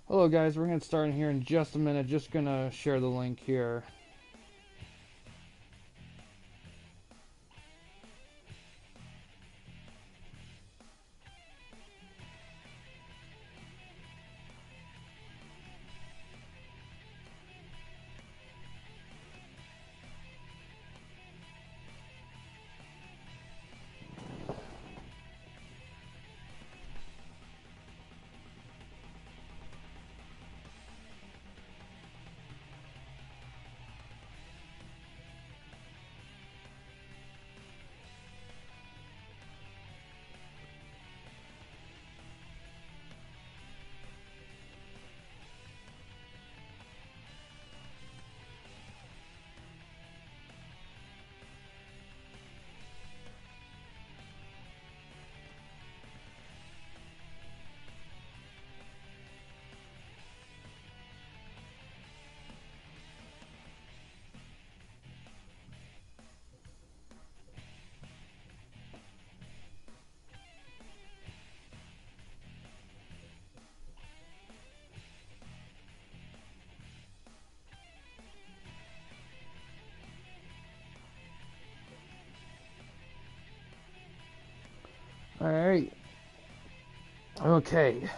Hello guys, we're going to start in here in just a minute. Just going to share the link here. Alright. Okay.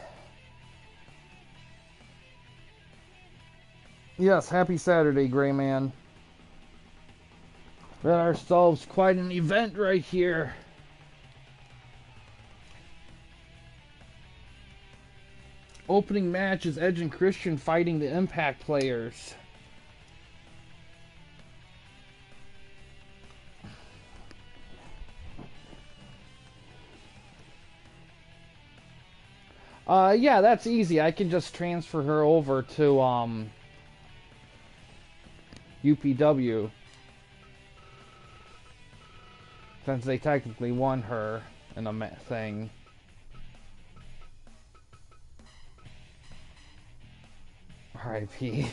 Yes, happy Saturday, Gray Man. We had ourselves quite an event right here. Opening match is Edge and Christian fighting the Impact players. Yeah, that's easy. I can just transfer her over to, UPW. Since they technically won her in a thing. R.I.P.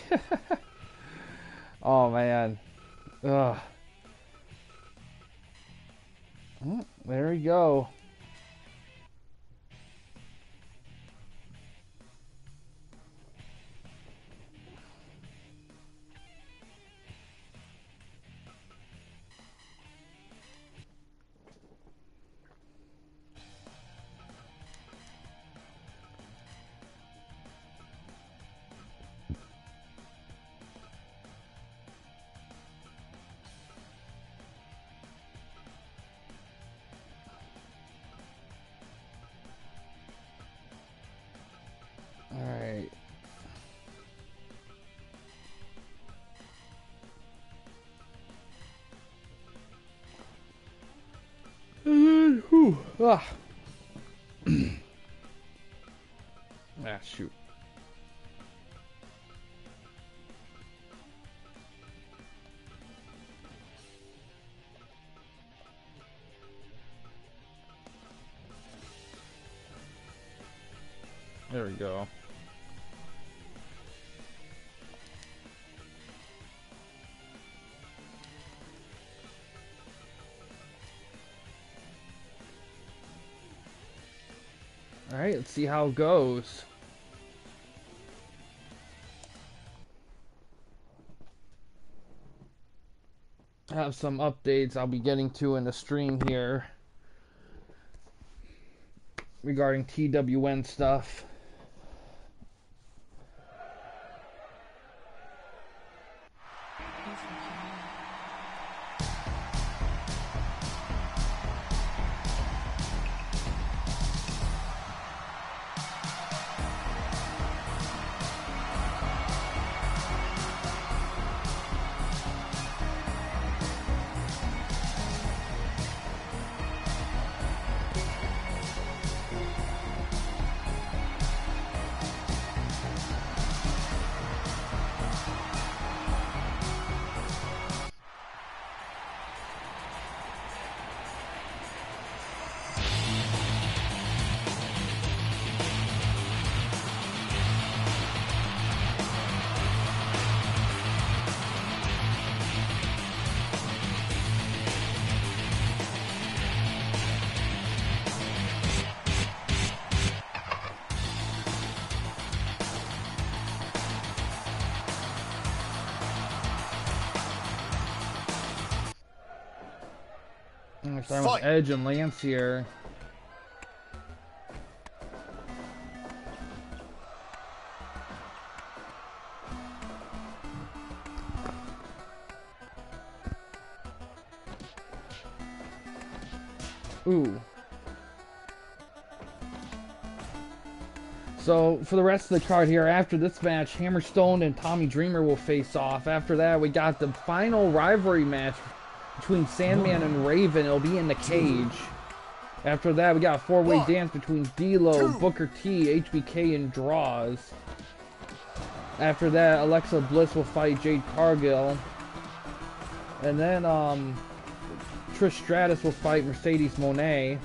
Oh, man. Ugh. There we go. Alright. Ah, shoot. There we go. Alright, let's see how it goes. I have some updates I'll be getting to in the stream here regarding TWN stuff. We're starting with Edge and Lance here. Ooh. So, for the rest of the card here, after this match, Hammerstone and Tommy Dreamer will face off. After that, we got the final rivalry match between Sandman and Raven. It'll be in the cage. After that, we got a four-way dance between D'Lo, Booker T, HBK, and Draws. After that, Alexa Bliss will fight Jade Cargill. And then, Trish Stratus will fight Mercedes Moné.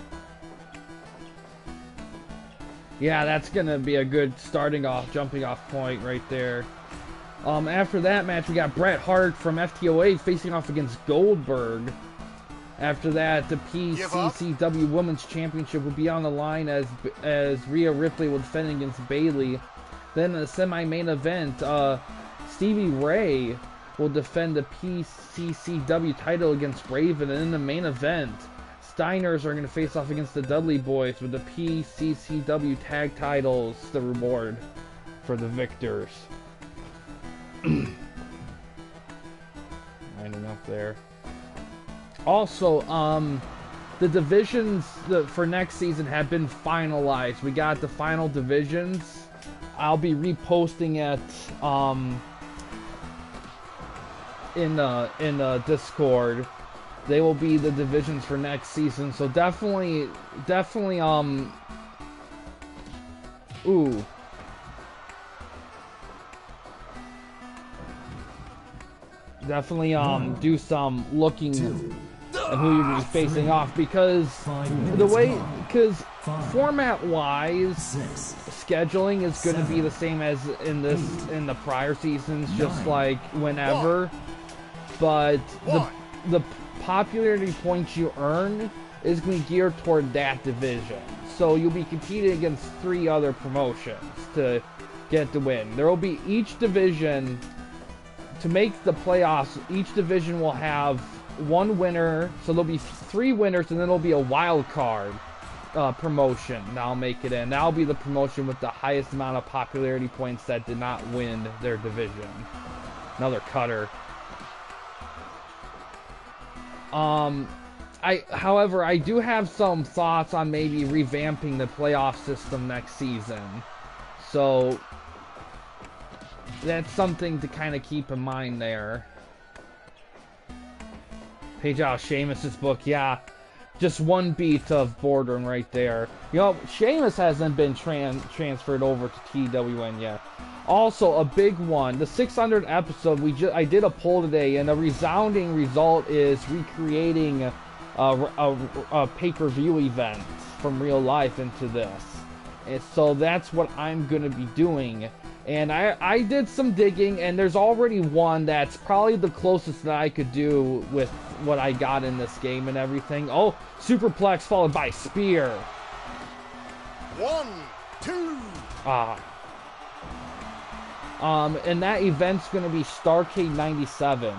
Yeah, that's gonna be a good jumping off point right there. After that match, we got Bret Hart from FTOA facing off against Goldberg. After that, the PCCW Women's Championship will be on the line as Rhea Ripley will defend against Bayley. Then in the semi-main event, Stevie Ray will defend the PCCW title against Raven, and in the main event, Steiners are going to face off against the Dudley Boys with the PCCW tag titles, the reward for the victors. Lining up there. Also, the divisions for next season have been finalized. We got the final divisions. I'll be reposting it in Discord. They will be the divisions for next season, so definitely do some looking at who you're going to be facing off, because format wise, scheduling is going to be the same as in the prior seasons, just like whenever, but the popularity points you earn is going to be geared toward that division. So you'll be competing against 3 other promotions to get the win. There will be each division, to make the playoffs, each division will have 1 winner, so there'll be 3 winners, and then there'll be a wild card promotion that'll make it in. That'll be the promotion with the highest amount of popularity points that did not win their division. Another cutter. However, I do have some thoughts on maybe revamping the playoff system next season. So, that's something to kind of keep in mind there. Page out Sheamus's book, yeah. Just 1 beat of boredom right there. You know, Sheamus hasn't been transferred over to TWN yet. Also, a big one, the 600 episode, I did a poll today, and a resounding result is recreating a pay-per-view event from real life into this. And so that's what I'm going to be doing. And I did some digging, and there's already one that's probably the closest that I could do with what I got in this game and everything. Oh, superplex followed by spear. 1, 2. And that event's going to be Starrcade 97.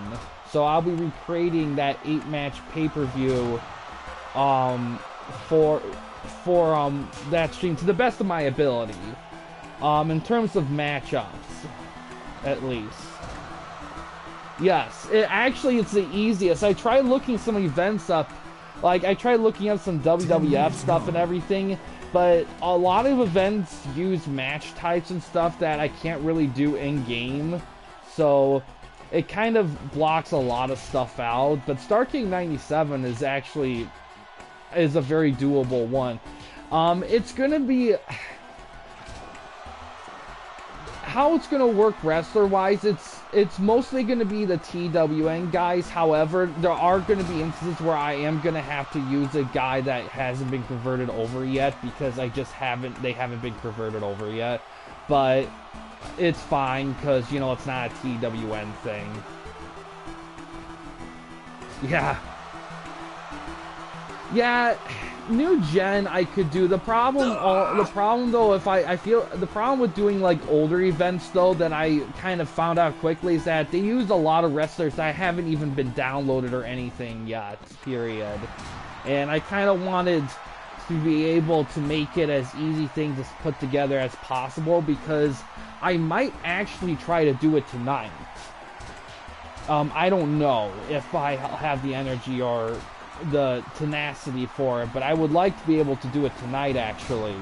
So I'll be recreating that 8-match pay-per-view for that stream to the best of my ability. In terms of matchups, at least. Yes, it's the easiest. I tried looking some events up, like I tried looking up some WWF stuff and everything, but a lot of events use match types and stuff that I can't really do in-game, so it kind of blocks a lot of stuff out. But Starrcade 97 is a very doable one. It's gonna be... How it's gonna work wrestler-wise, it's mostly gonna be the TWN guys. However, there are gonna be instances where I am gonna have to use a guy that hasn't been converted over yet, because they haven't been converted over yet. But it's fine, because, you know, it's not a TWN thing. Yeah, new gen I could do. The problem though, the problem with doing like older events though, that I kind of found out quickly, is that they use a lot of wrestlers that haven't even been downloaded or anything yet, period. And I kind of wanted to be able to make it as easy thing to put together as possible, because I might actually try to do it tonight. I don't know if I have the energy or the tenacity for it, but I would like to be able to do it tonight, actually.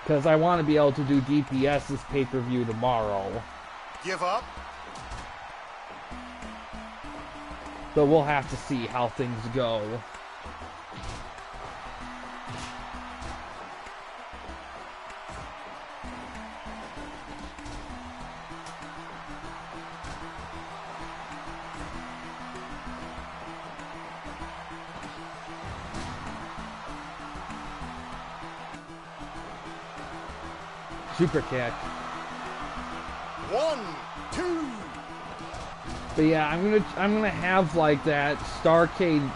Because I want to be able to do DPS's pay-per-view tomorrow. Give up. But we'll have to see how things go. Super kick. 1, 2. But yeah, I'm gonna have like that Starcade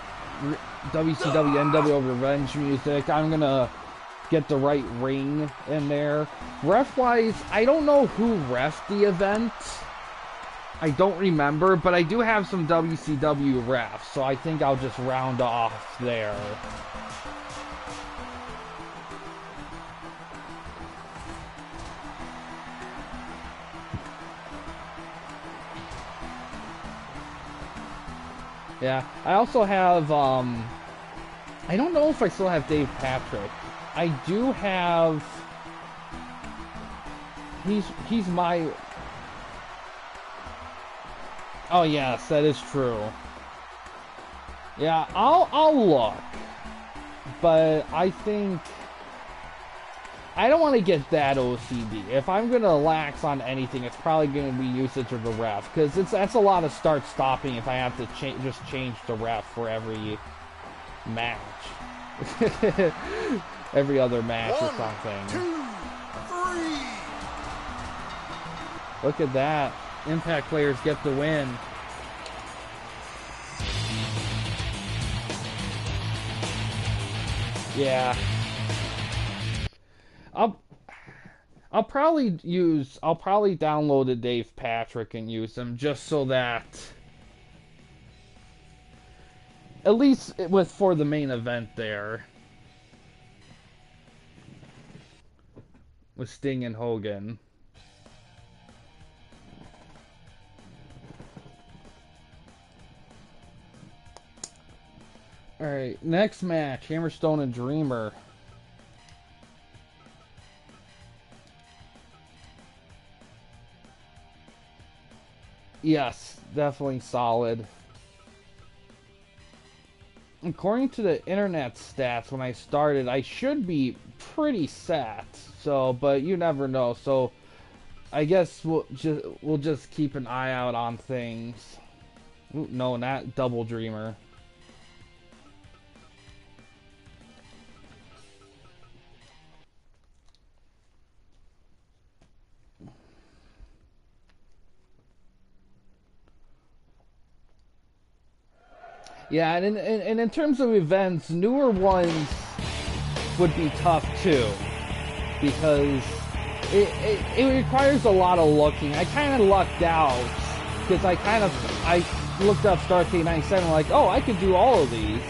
WCW NWO Revenge music. I'm gonna get the right ring in there. Ref wise, I don't know who ref the event. I don't remember, but I do have some WCW refs, so I think I'll just round off there. Yeah, I also have, I don't know if I still have Dave Patrick. I do have, he's my, oh yes, that is true. Yeah, I'll look, but I think, I don't want to get that OCD. If I'm going to lax on anything, it's probably going to be usage of the ref, because that's a lot of start-stopping if I have to just change the ref for every match. Every other match or something. 1, 2, 3. Look at that. Impact players get the win. Yeah. I'll probably download a Dave Patrick and use them just so that, at least for the main event there with Sting and Hogan. All right, next match: Hammerstone and Dreamer. Yes, definitely solid. According to the internet stats, when I started, I should be pretty set. So, but you never know. So, I guess we'll just keep an eye out on things. Ooh, no, not Double Dreamer. Yeah, and in terms of events, newer ones would be tough too, because it requires a lot of looking. I kind of lucked out because I looked up Starcade 97, like, oh, I could do all of these.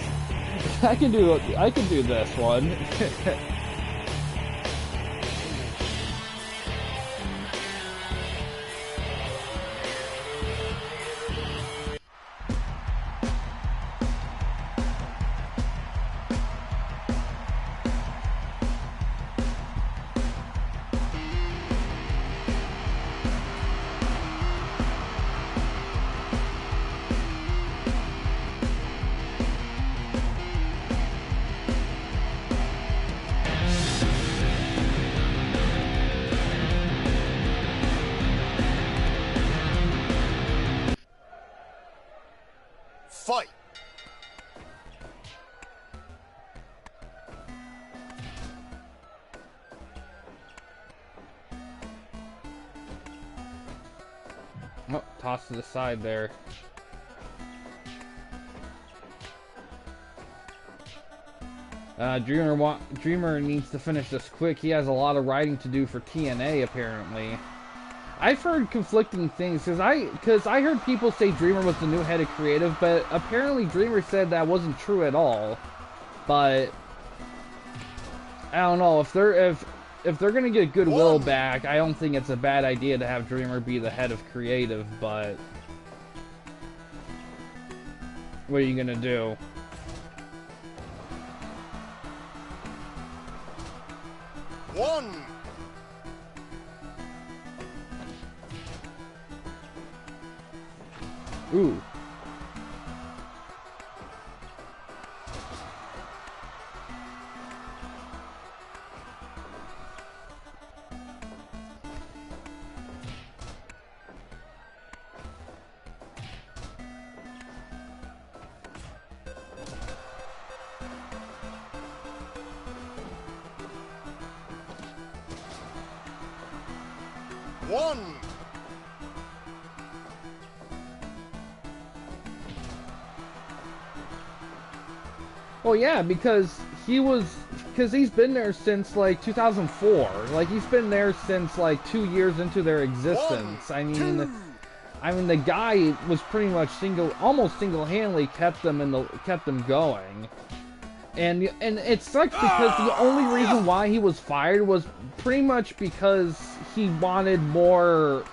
I can do this one. Fight. Oh, toss to the side there. Dreamer needs to finish this quick. He has a lot of writing to do for TNA, apparently. I've heard conflicting things because I heard people say Dreamer was the new head of creative, but apparently Dreamer said that wasn't true at all. But I don't know if they're gonna get goodwill back. I don't think it's a bad idea to have Dreamer be the head of creative. But what are you gonna do? One. Ooh. One. Well, yeah, because he's been there since like 2004. Like he's been there since like 2 years into their existence. I mean, the guy was pretty much almost single-handedly kept them going. And it sucks because the only reason why he was fired was pretty much because he wanted more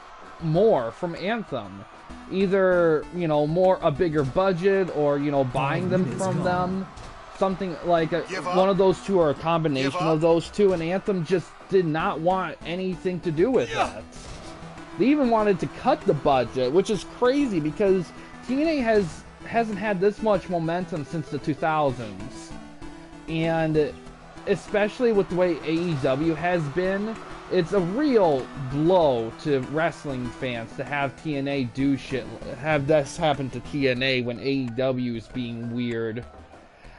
from Anthem. Either, a bigger budget or, buying them from them. Something like one of those two or a combination of those two, and Anthem just did not want anything to do with that. They even wanted to cut the budget, which is crazy because TNA hasn't had this much momentum since the 2000s. And especially with the way AEW has been, it's a real blow to wrestling fans to have TNA have this happen to TNA when AEW is being weird.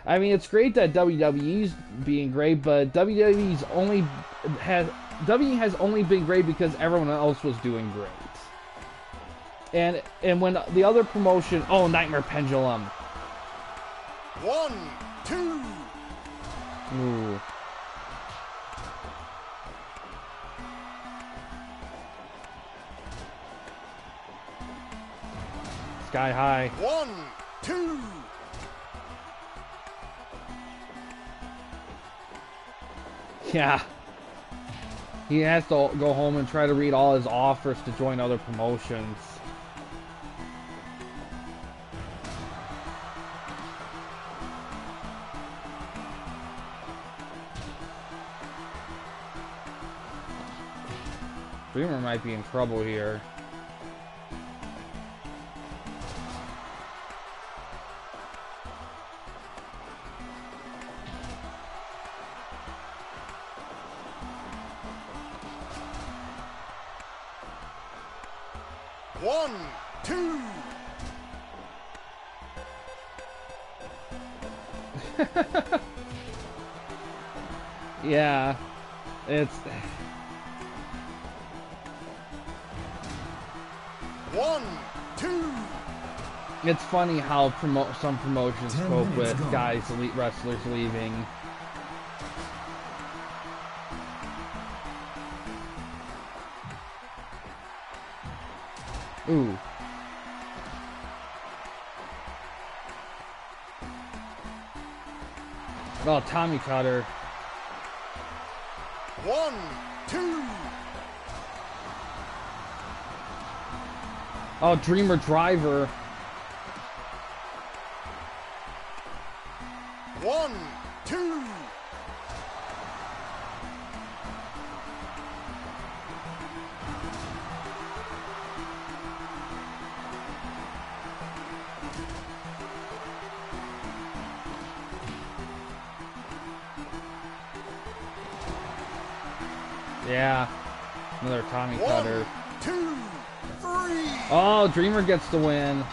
I mean, it's great that WWE's being great, but WWE has only been great because everyone else was doing great. And when the other promotion, Nightmare Pendulum. 1, 2. Ooh. Sky high. 1, 2. Yeah. He has to go home and try to read all his offers to join other promotions. Dreamer might be in trouble here. One, two. Yeah, it's 1, 2. It's funny how some promotions cope with elite wrestlers leaving. Ooh. Oh, Tommy Cutter. 1, 2. Oh, Dreamer Driver. 1, 2. Yeah. Another Tommy Cutter. 1, 2, 3. Oh, Dreamer gets the win.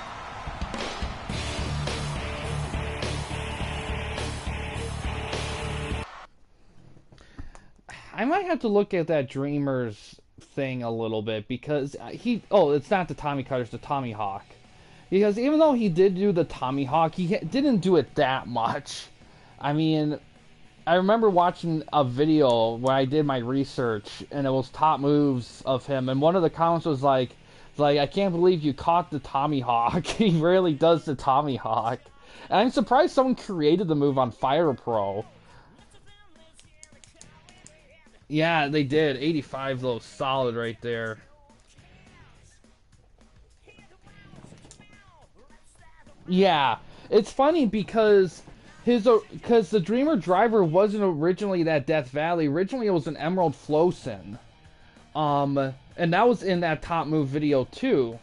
I might have to look at that Dreamer's thing a little bit because it's not the Tommy Cutter, it's the Tommy Hawk. Because even though he did do the Tommy Hawk, he didn't do it that much. I mean, I remember watching a video where I did my research, and it was top moves of him, and one of the comments was like, I can't believe you caught the Tommy Hawk. He really does the Tommy Hawk. And I'm surprised someone created the move on Fire Pro. Yeah, they did. 85 though, solid right there. Yeah, it's funny because the Dreamer Driver wasn't originally that Death Valley. Originally, it was an Emerald Flowson. And that was in that top move video too.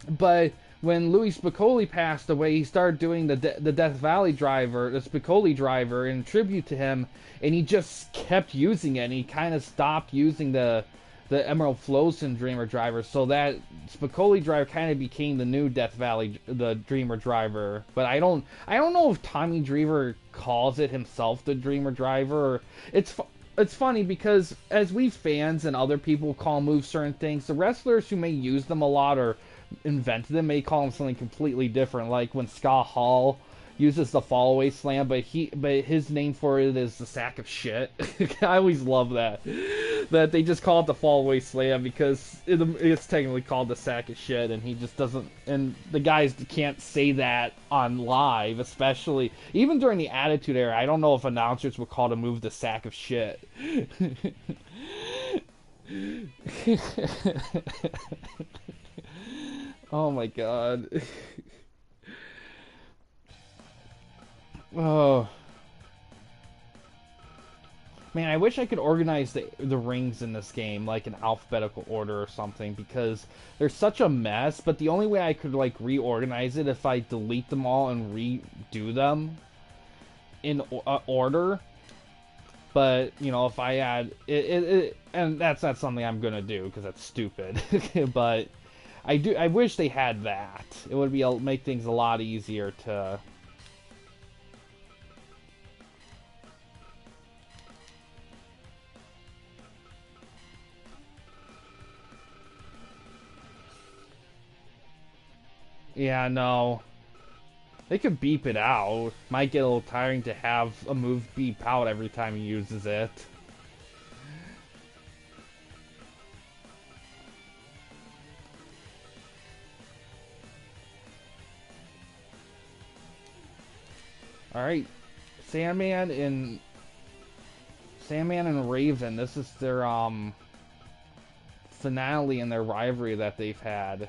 But when Louis Spicolli passed away, he started doing the Death Valley driver, the Spicolli driver, in tribute to him, and he just kept using it. And he kind of stopped using the Emerald Flowson Dreamer driver, so that Spicolli driver kind of became the new Death Valley, the Dreamer driver. But I don't know if Tommy Dreamer calls it himself the Dreamer driver. Or it's funny because as we fans and other people call moves certain things, the wrestlers who may use them a lot or invented them may call them something completely different. Like when Scott Hall uses the fallaway slam, but his name for it is the sack of shit. I always love that they just call it the fallaway slam because it's technically called the sack of shit, and he just doesn't. And the guys can't say that on live, especially even during the Attitude Era. I don't know if announcers would call the move the sack of shit. Oh my god. Oh. Man, I wish I could organize the rings in this game like in alphabetical order or something, because they're such a mess, but the only way I could like reorganize it if I delete them all and redo them in order. But, you know, if I add it and that's not something I'm gonna do because that's stupid. But I wish they had that. It would make things a lot easier to. Yeah, no. They could beep it out. Might get a little tiring to have a move beep out every time he uses it. Alright. Sandman and Raven. This is their finale in their rivalry that they've had.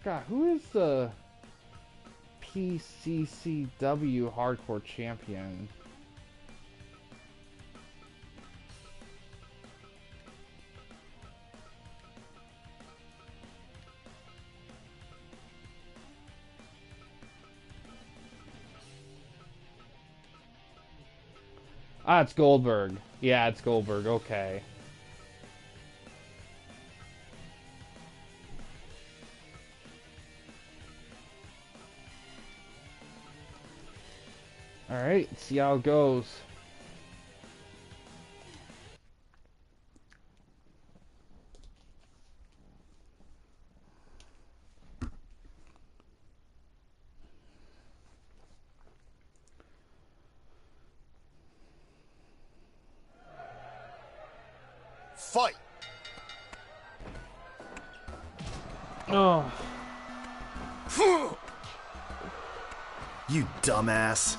God, who is the PCCW Hardcore Champion? Ah, it's Goldberg. Yeah, it's Goldberg. Okay. Alright, see how it goes. Fight! Oh. You dumbass.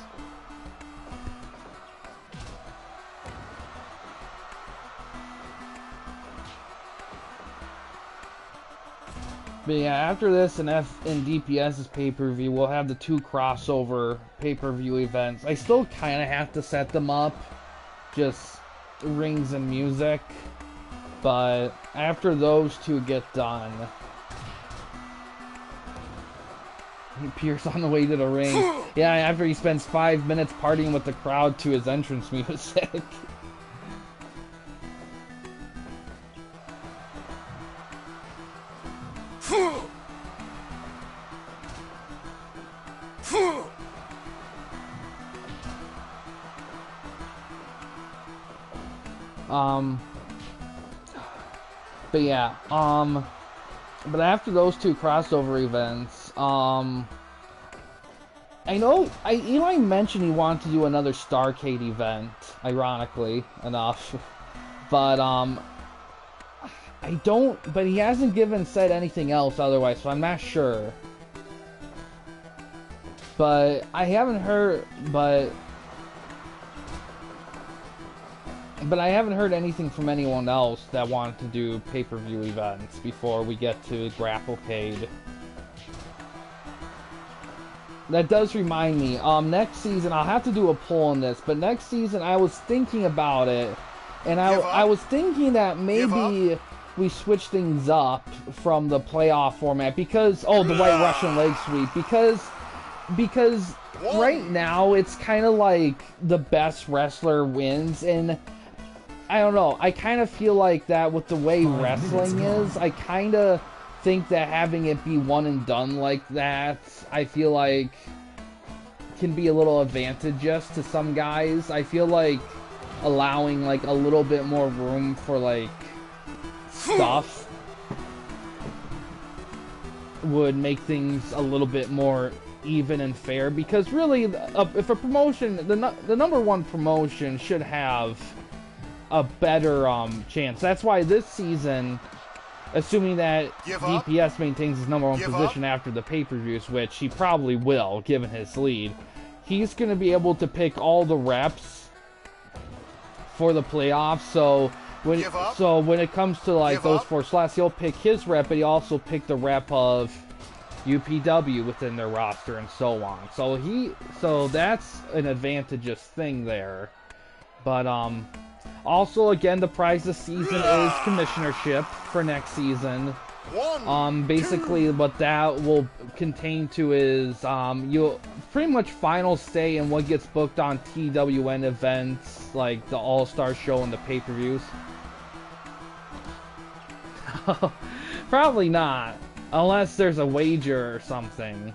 But yeah, after this and DPS's pay-per-view, we'll have the two crossover pay-per-view events. I still kind of have to set them up, just rings and music. But after those two get done, Pierce on the way to the ring. Yeah, after he spends 5 minutes partying with the crowd to his entrance music. But yeah, but after those two crossover events, Eli mentioned he wanted to do another Starcade event, ironically enough, but but he hasn't said anything else otherwise, so I'm not sure. But I haven't heard, but I haven't heard anything from anyone else that wanted to do pay-per-view events before we get to Grapplecade. That does remind me, next season, I'll have to do a poll on this, but next season I was thinking about it, and I was thinking that maybe we switch things up from the playoff format, because, the White Russian leg sweep, because right now it's kind of like the best wrestler wins, and I don't know, I kind of feel like that with the way wrestling is, I kind of think that having it be one and done like that, I feel like can be a little advantageous to some guys. I feel like allowing like a little bit more room for like stuff would make things a little bit more even and fair, because really if a promotion, the number one promotion should have a better chance. That's why this season, assuming that DPS maintains his number one position after the pay-per-views, which he probably will, given his lead, he's going to be able to pick all the reps for the playoffs. So when it comes to like those 4 slots, he'll pick his rep, but he also pick the rep of UPW within their roster and so on. So that's an advantageous thing there. But also, again, the prize this season is commissionership for next season. Basically, what that will contain to is you'll pretty much final say in what gets booked on TWN events, like the All-Star Show and the pay-per-views. Probably not, unless there's a wager or something.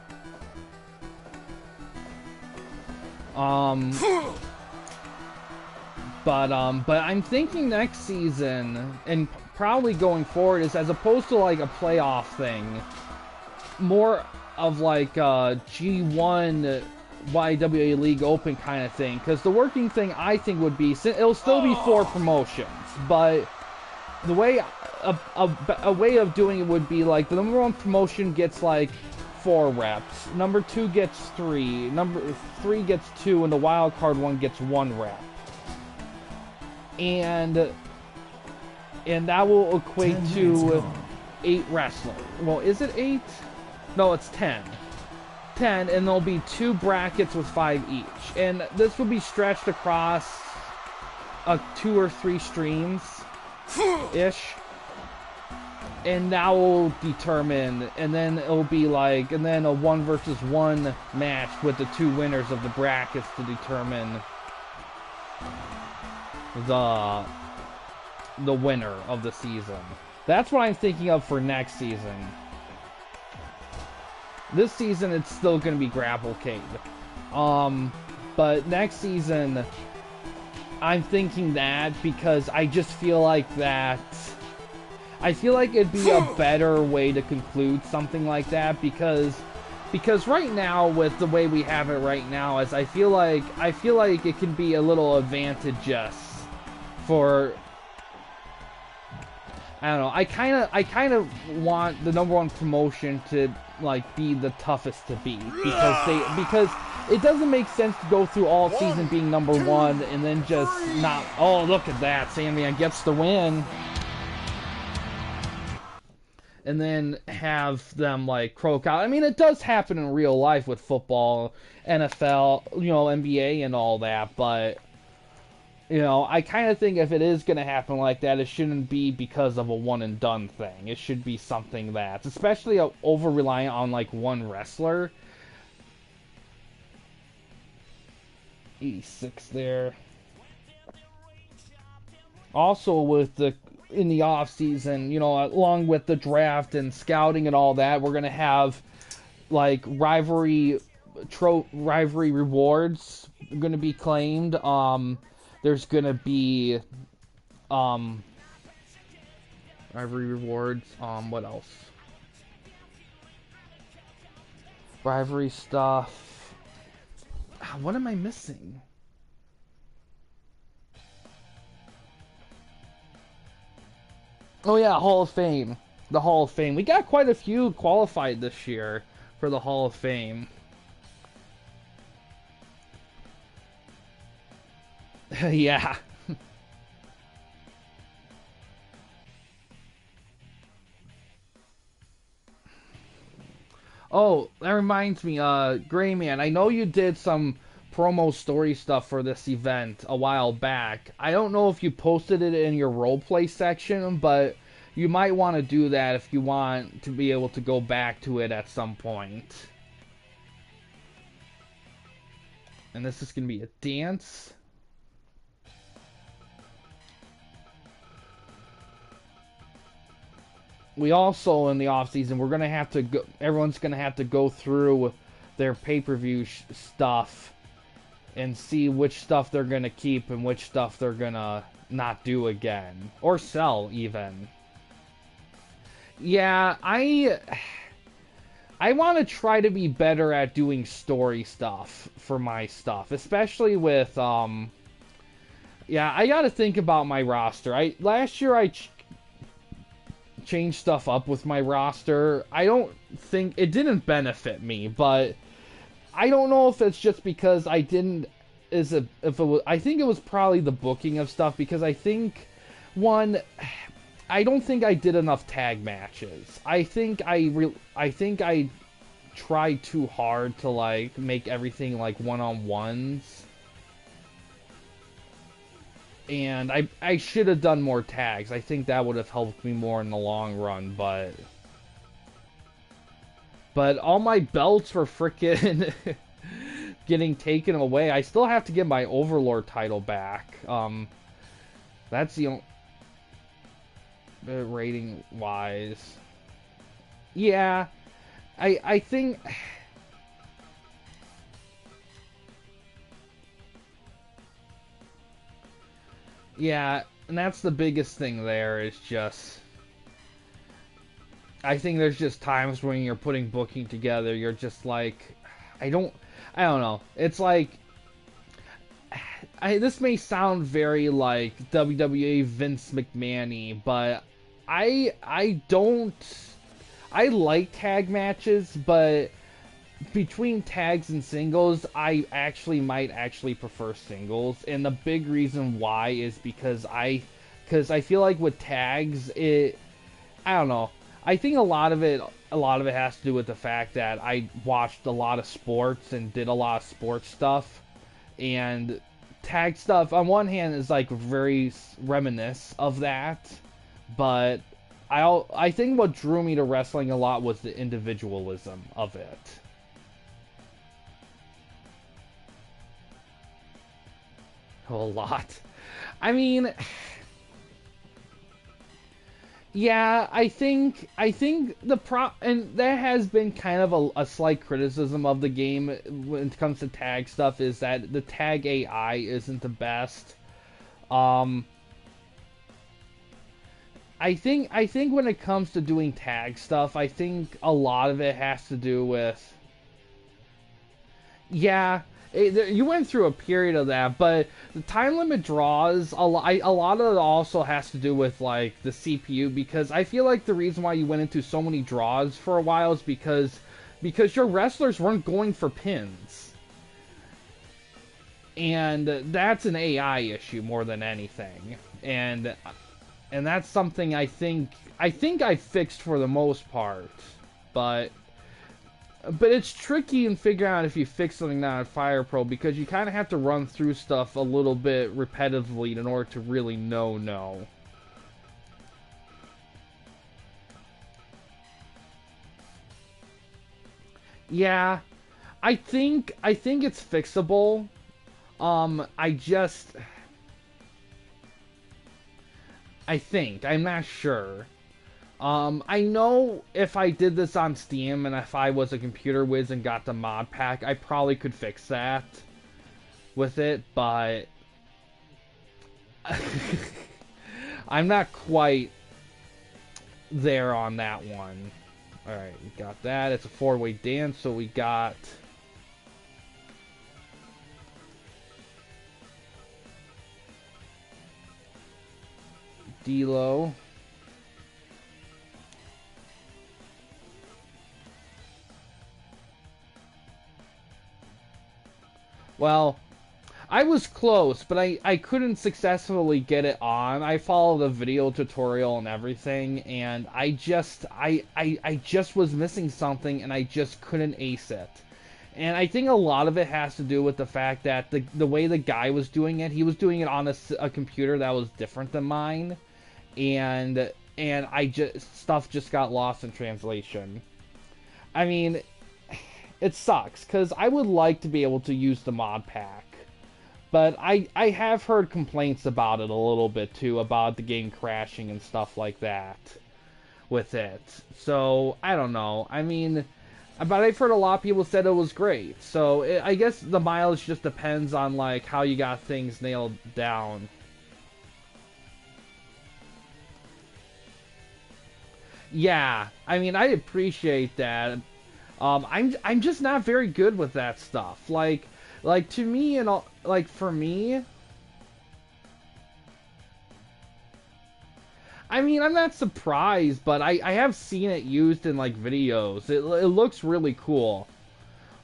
But I'm thinking next season, and probably going forward, is as opposed to like a playoff thing, more of like a G1 YWA League Open kind of thing. Because the working thing, I think, would be, it'll still be 4 promotions, but the way, a way of doing it would be like the number 1 promotion gets like 4 reps, number 2 gets 3, number 3 gets 2, and the wild card one gets 1 rep. And that will equate to 8 wrestlers. Well, is it 8? No, it's 10. 10, and there'll be 2 brackets with 5 each. And this will be stretched across 2 or 3 streams-ish. And that will determine, and then it'll be like, and then a 1 versus 1 match with the 2 winners of the brackets to determine the winner of the season. That's what I'm thinking of for next season. This season, it's still going to be Grapplecade. But next season, I'm thinking that because I just feel like that... I feel like it'd be a better way to conclude something like that, because right now, with the way we have it right now, is I feel like it can be a little advantageous for, I don't know, I kind of want the number 1 promotion to like be the toughest to beat, because it doesn't make sense to go through all season being number 1 and then just not, oh, look at that, Sandman gets the win, and then have them like croak out. I mean, it does happen in real life with football, NFL, NBA and all that, but I kind of think if it is going to happen like that, it shouldn't be because of a one and done thing. It should be something that's, especially over reliant on like 1 wrestler. 86 there. Also with in the off season, along with the draft and scouting and all that, we're going to have like rivalry rewards going to be claimed. There's going to be Rivalry rewards. What else? Rivalry stuff. What am I missing? Oh yeah, Hall of Fame. The Hall of Fame. We got quite a few qualified this year for the Hall of Fame. Yeah. Oh, that reminds me, Gray Man, I know you did some promo story stuff for this event a while back. I don't know if you posted it in your roleplay section, but you might want to do that if you want to be able to go back to it at some point. And this is going to be a dance. We also, in the off-season, we're going to have to go, everyone's going to have to go through their pay-per-view stuff and see which stuff they're going to keep and which stuff they're going to not do again. Or sell, even. Yeah, I want to try to be better at doing story stuff for my stuff. Especially with, yeah, I got to think about my roster. Last year I change stuff up with my roster. I don't think it didn't benefit me, but I don't know if it's just because I didn't I think it was probably the booking of stuff, because I think I don't think I did enough tag matches. I think I tried too hard to like make everything like one-on-ones. And I should have done more tags. I think that would have helped me more in the long run, but all my belts were frickin' getting taken away. I still have to get my Overlord title back. That's the only rating wise. Yeah, I think. Yeah, and that's the biggest thing there, is just, I think there's just times when you're putting booking together, you're just like, I don't know. It's like, this may sound very like WWE Vince McMahon-y, but I like tag matches, but between tags and singles, I might prefer singles, and the big reason why is because I feel like with tags, I don't know. I think a lot of it has to do with the fact that I watched a lot of sports and did a lot of sports stuff, and tag stuff on one hand is like very reminiscent of that, but I think what drew me to wrestling a lot was the individualism of it. A lot. I mean, yeah, I think and that has been kind of a slight criticism of the game when it comes to tag stuff, is that the tag AI isn't the best. I think when it comes to doing tag stuff, I think a lot of it has to do with, yeah. You went through a period of that, but the time limit draws, a lot of it also has to do with like the CPU, because I feel like the reason why you went into so many draws for a while is because your wrestlers weren't going for pins. And that's an AI issue more than anything. And that's something I think I fixed for the most part, but it's tricky in figuring out if you fix something now at Fire Pro, because you kind of have to run through stuff a little bit repetitively in order to really know. Yeah, I think it's fixable. I'm not sure. I know if I did this on Steam and if I was a computer whiz and got the mod pack, I probably could fix that with it, but I'm not quite there on that one. Alright, we got that. It's a 4-way dance, so we got... D-Lo. Well, I was close, but I couldn't successfully get it on. I followed the video tutorial and everything, and I just was missing something, and I just couldn't ace it. And I think a lot of it has to do with the fact that the way the guy was doing it, he was doing it on a computer that was different than mine, and stuff just got lost in translation. I mean, it sucks, because I would like to be able to use the mod pack. But I have heard complaints about it a little bit too, about the game crashing and stuff like that with it. So, I don't know. I mean, but I've heard a lot of people said it was great. So, I guess the mileage just depends on, like, how you got things nailed down. Yeah, I mean, I appreciate that. I'm just not very good with that stuff. Like to me and all, like for me, I mean, I'm not surprised, but I have seen it used in like videos. It looks really cool.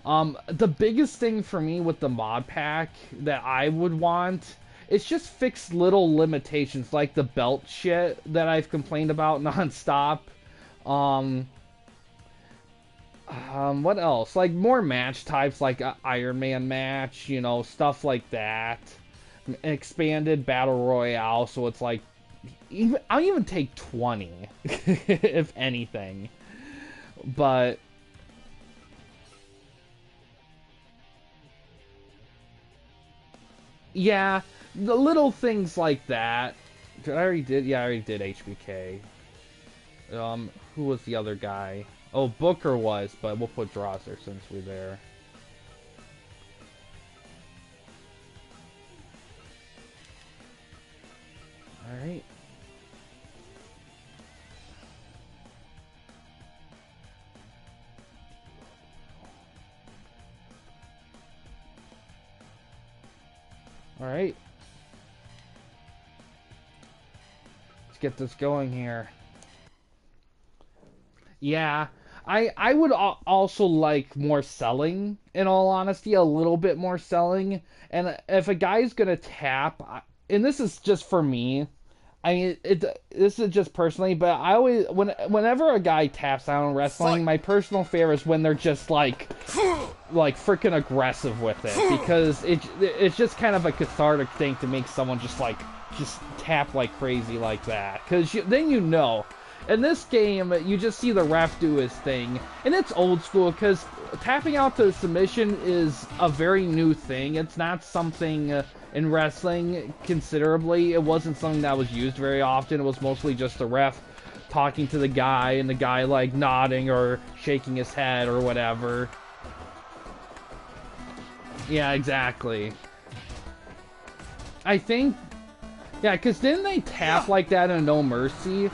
The biggest thing for me with the mod pack that I would want, it's just fix little limitations like the belt shit that I've complained about nonstop. What else? Like, more match types, like Iron Man match, you know, stuff like that. Expanded Battle Royale, so it's like... I'll even take 20, if anything. But... yeah, the little things like that. I already did HBK. Who was the other guy? Oh, Booker was, but we'll put draws there since we're there. Alright. Alright. Let's get this going here. Yeah. I would also like more selling, in all honesty, a little bit more selling. And if a guy's gonna tap, and this is just for me, I mean, this is just personally, but I always, whenever a guy taps out in wrestling, my personal favorite is when they're just like freaking aggressive with it, because it's just kind of a cathartic thing to make someone just tap like crazy like that, because then you know. In this game, you just see the ref do his thing, and it's old school, because tapping out to submission is a very new thing. It's not something in wrestling, considerably. It wasn't something that was used very often. It was mostly just the ref talking to the guy, and the guy, like, nodding or shaking his head or whatever. Yeah, exactly. I think... yeah, because didn't they tap like that in No Mercy?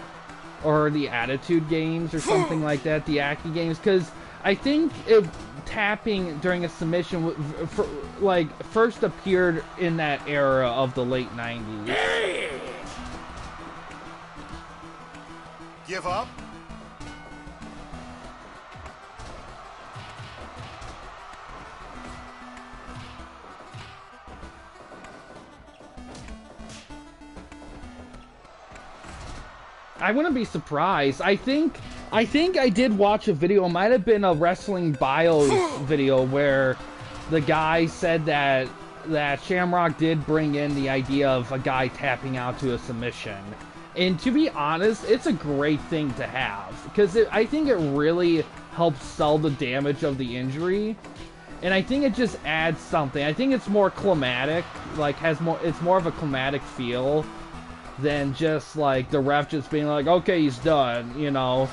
Or the Attitude games or something like that, the Aki games, because I think tapping during a submission first appeared in that era of the late 90s. Give up. I wouldn't be surprised. I think I did watch a video. It might have been a Wrestling Bios video where the guy said that Shamrock did bring in the idea of a guy tapping out to a submission. And to be honest, it's a great thing to have, because I think it really helps sell the damage of the injury. And I think it just adds something. I think it's more climatic, like it's more of a climatic feel than just like the ref just being like, okay, he's done, you know.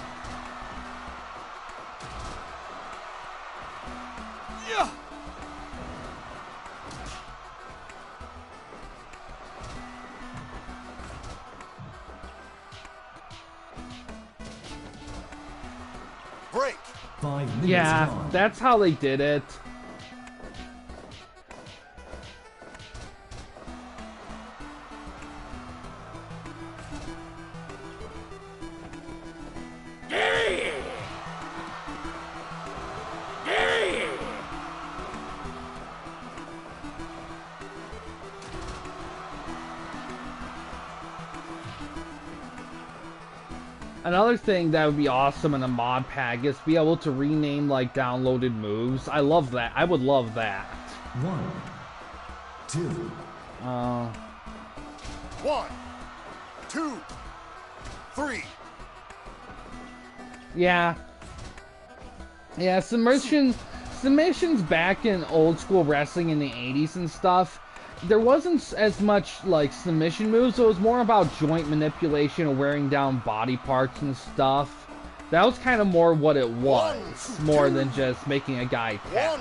Yeah. 5 minutes Yeah, gone. that's how they did it. Another thing that would be awesome in a mod pack is be able to rename like downloaded moves. I love that. I would love that. 1, 2. 1, 2, 3. Yeah. Yeah, submissions back in old school wrestling in the 80s and stuff, there wasn't as much like submission moves. It was more about joint manipulation and wearing down body parts and stuff. That was kind of more what it was, more than just making a guy tap.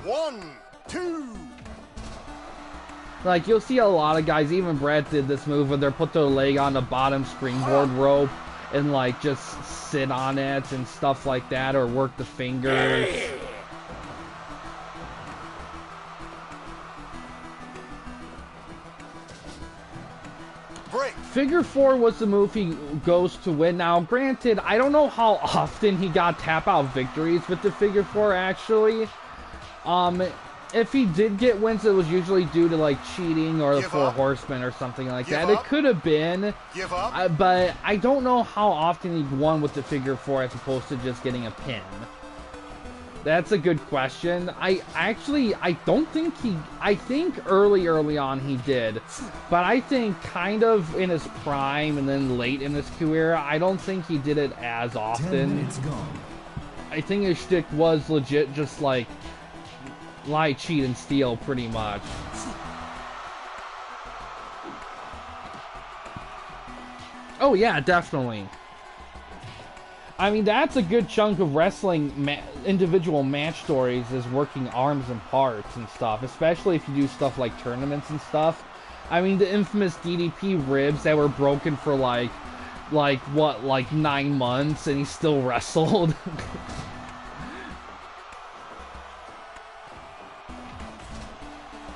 1, 2. Like, you'll see a lot of guys, even Brett did this move where they put their leg on the bottom springboard rope and like just sit on it and stuff like that, or work the fingers. Break. Figure 4 was the move he goes to win. Now, granted, I don't know how often he got tap-out victories with the Figure 4, actually. If he did get wins, it was usually due to, like, cheating or the Four Horsemen or something like that. It could have been, but I don't know how often he won with the Figure 4 as opposed to just getting a pin. That's a good question. I don't think I think early on he did, but I think kind of in his prime and then late in his career, I don't think he did it as often. 10 minutes gone. I think his shtick was legit just like lie, cheat, and steal pretty much. Oh yeah, definitely. I mean, that's a good chunk of wrestling individual match stories, is working arms and parts and stuff, especially if you do stuff like tournaments and stuff. I mean, the infamous DDP ribs that were broken for like 9 months and he still wrestled.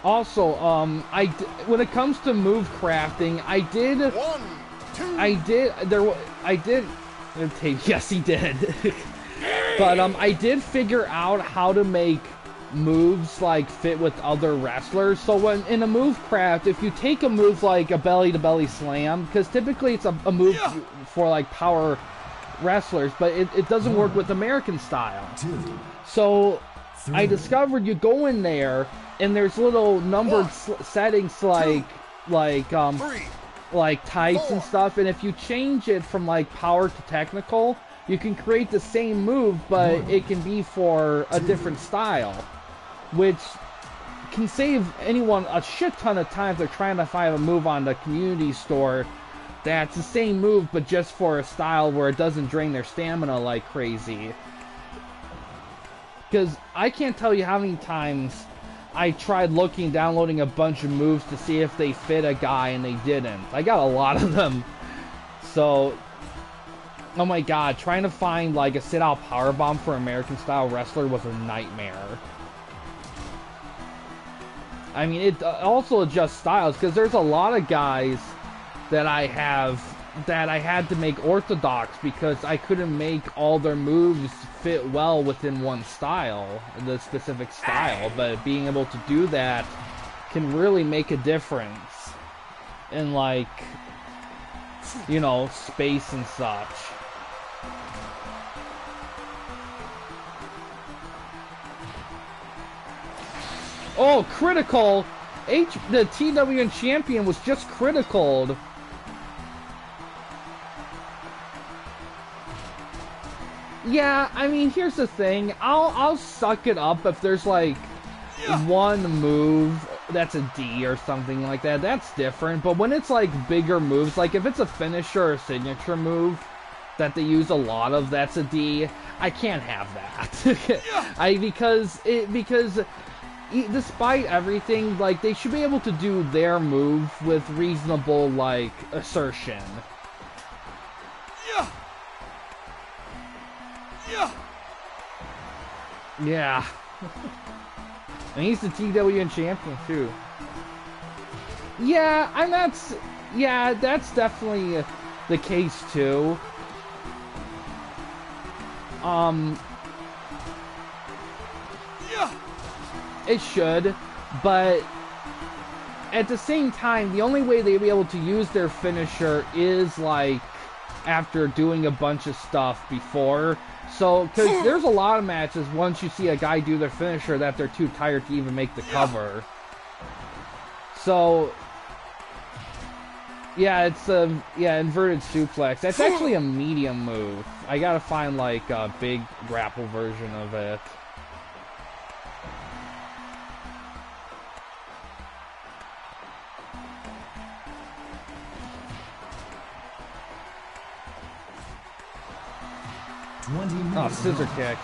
Also, when it comes to move crafting, I did. Yes, he did. But I did figure out how to make moves like fit with other wrestlers. So when in a move craft, if you take a move like a belly-to-belly slam, because typically it's a move for like power wrestlers, but it doesn't work with American style. 2, So 3. I discovered you go in there and there's little numbered settings like types and stuff, and if you change it from like power to technical, you can create the same move, but it can be for a different style, which can save anyone a shit ton of time if they're trying to find a move on the community store that's the same move but just for a style where it doesn't drain their stamina like crazy. Because I can't tell you how many times I tried downloading a bunch of moves to see if they fit a guy, and they didn't. I got a lot of them. So, oh my god, trying to find like a sit-out powerbomb for American style wrestler was a nightmare. I mean, it also adjusts styles, because there's a lot of guys that I had to make orthodox because I couldn't make all their moves fit well within one style, the specific style, but being able to do that can really make a difference in, like, you know, space and such. Oh, critical! The TWN champion was just criticaled. Yeah, I mean, here's the thing. I'll suck it up if there's like one move that's a D or something like that. That's different. But when it's like bigger moves, like if it's a finisher or signature move that they use a lot of, that's a D. I can't have that. because despite everything, like, they should be able to do their move with reasonable, like, assertion. Yeah. And he's the TWN champion too. Yeah, that's definitely the case too. It should, but at the same time, the only way they'd be able to use their finisher is like after doing a bunch of stuff before. So, because there's a lot of matches once you see a guy do their finisher that they're too tired to even make the cover. So, yeah, it's a inverted suplex. That's actually a medium move. I gotta find like a big grapple version of it. Oh, scissor kick.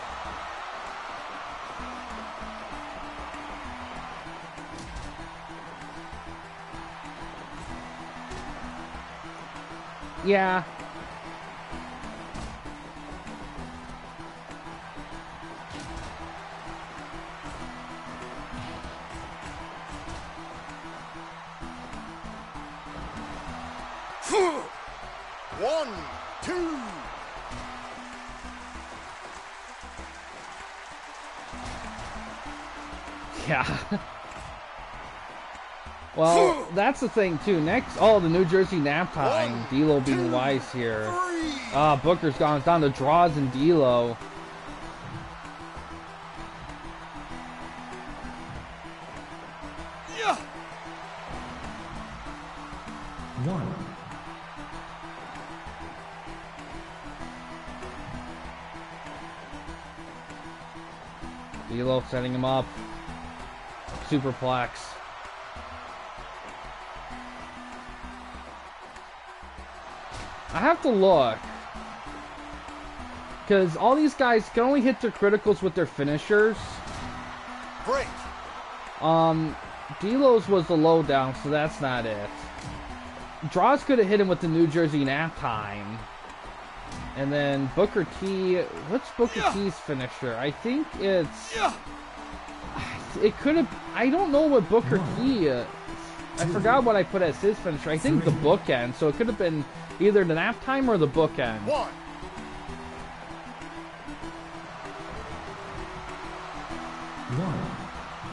Yeah. One, two. Yeah. Well, that's the thing too. Next, the New Jersey nap time. D'Lo being wise here. Booker's gone down to draws and D'Lo. D'Lo setting him up. Superplex. I have to look. Because all these guys can only hit their criticals with their finishers. Break. D'Lo's was the lowdown, so that's not it. Draws could have hit him with the New Jersey nap time. And then Booker T, what's Booker T's finisher? I think it's... It could have... I don't know what Booker T... I forgot what I put as his finisher. I think the bookend, so it could have been either the nap time or the bookend.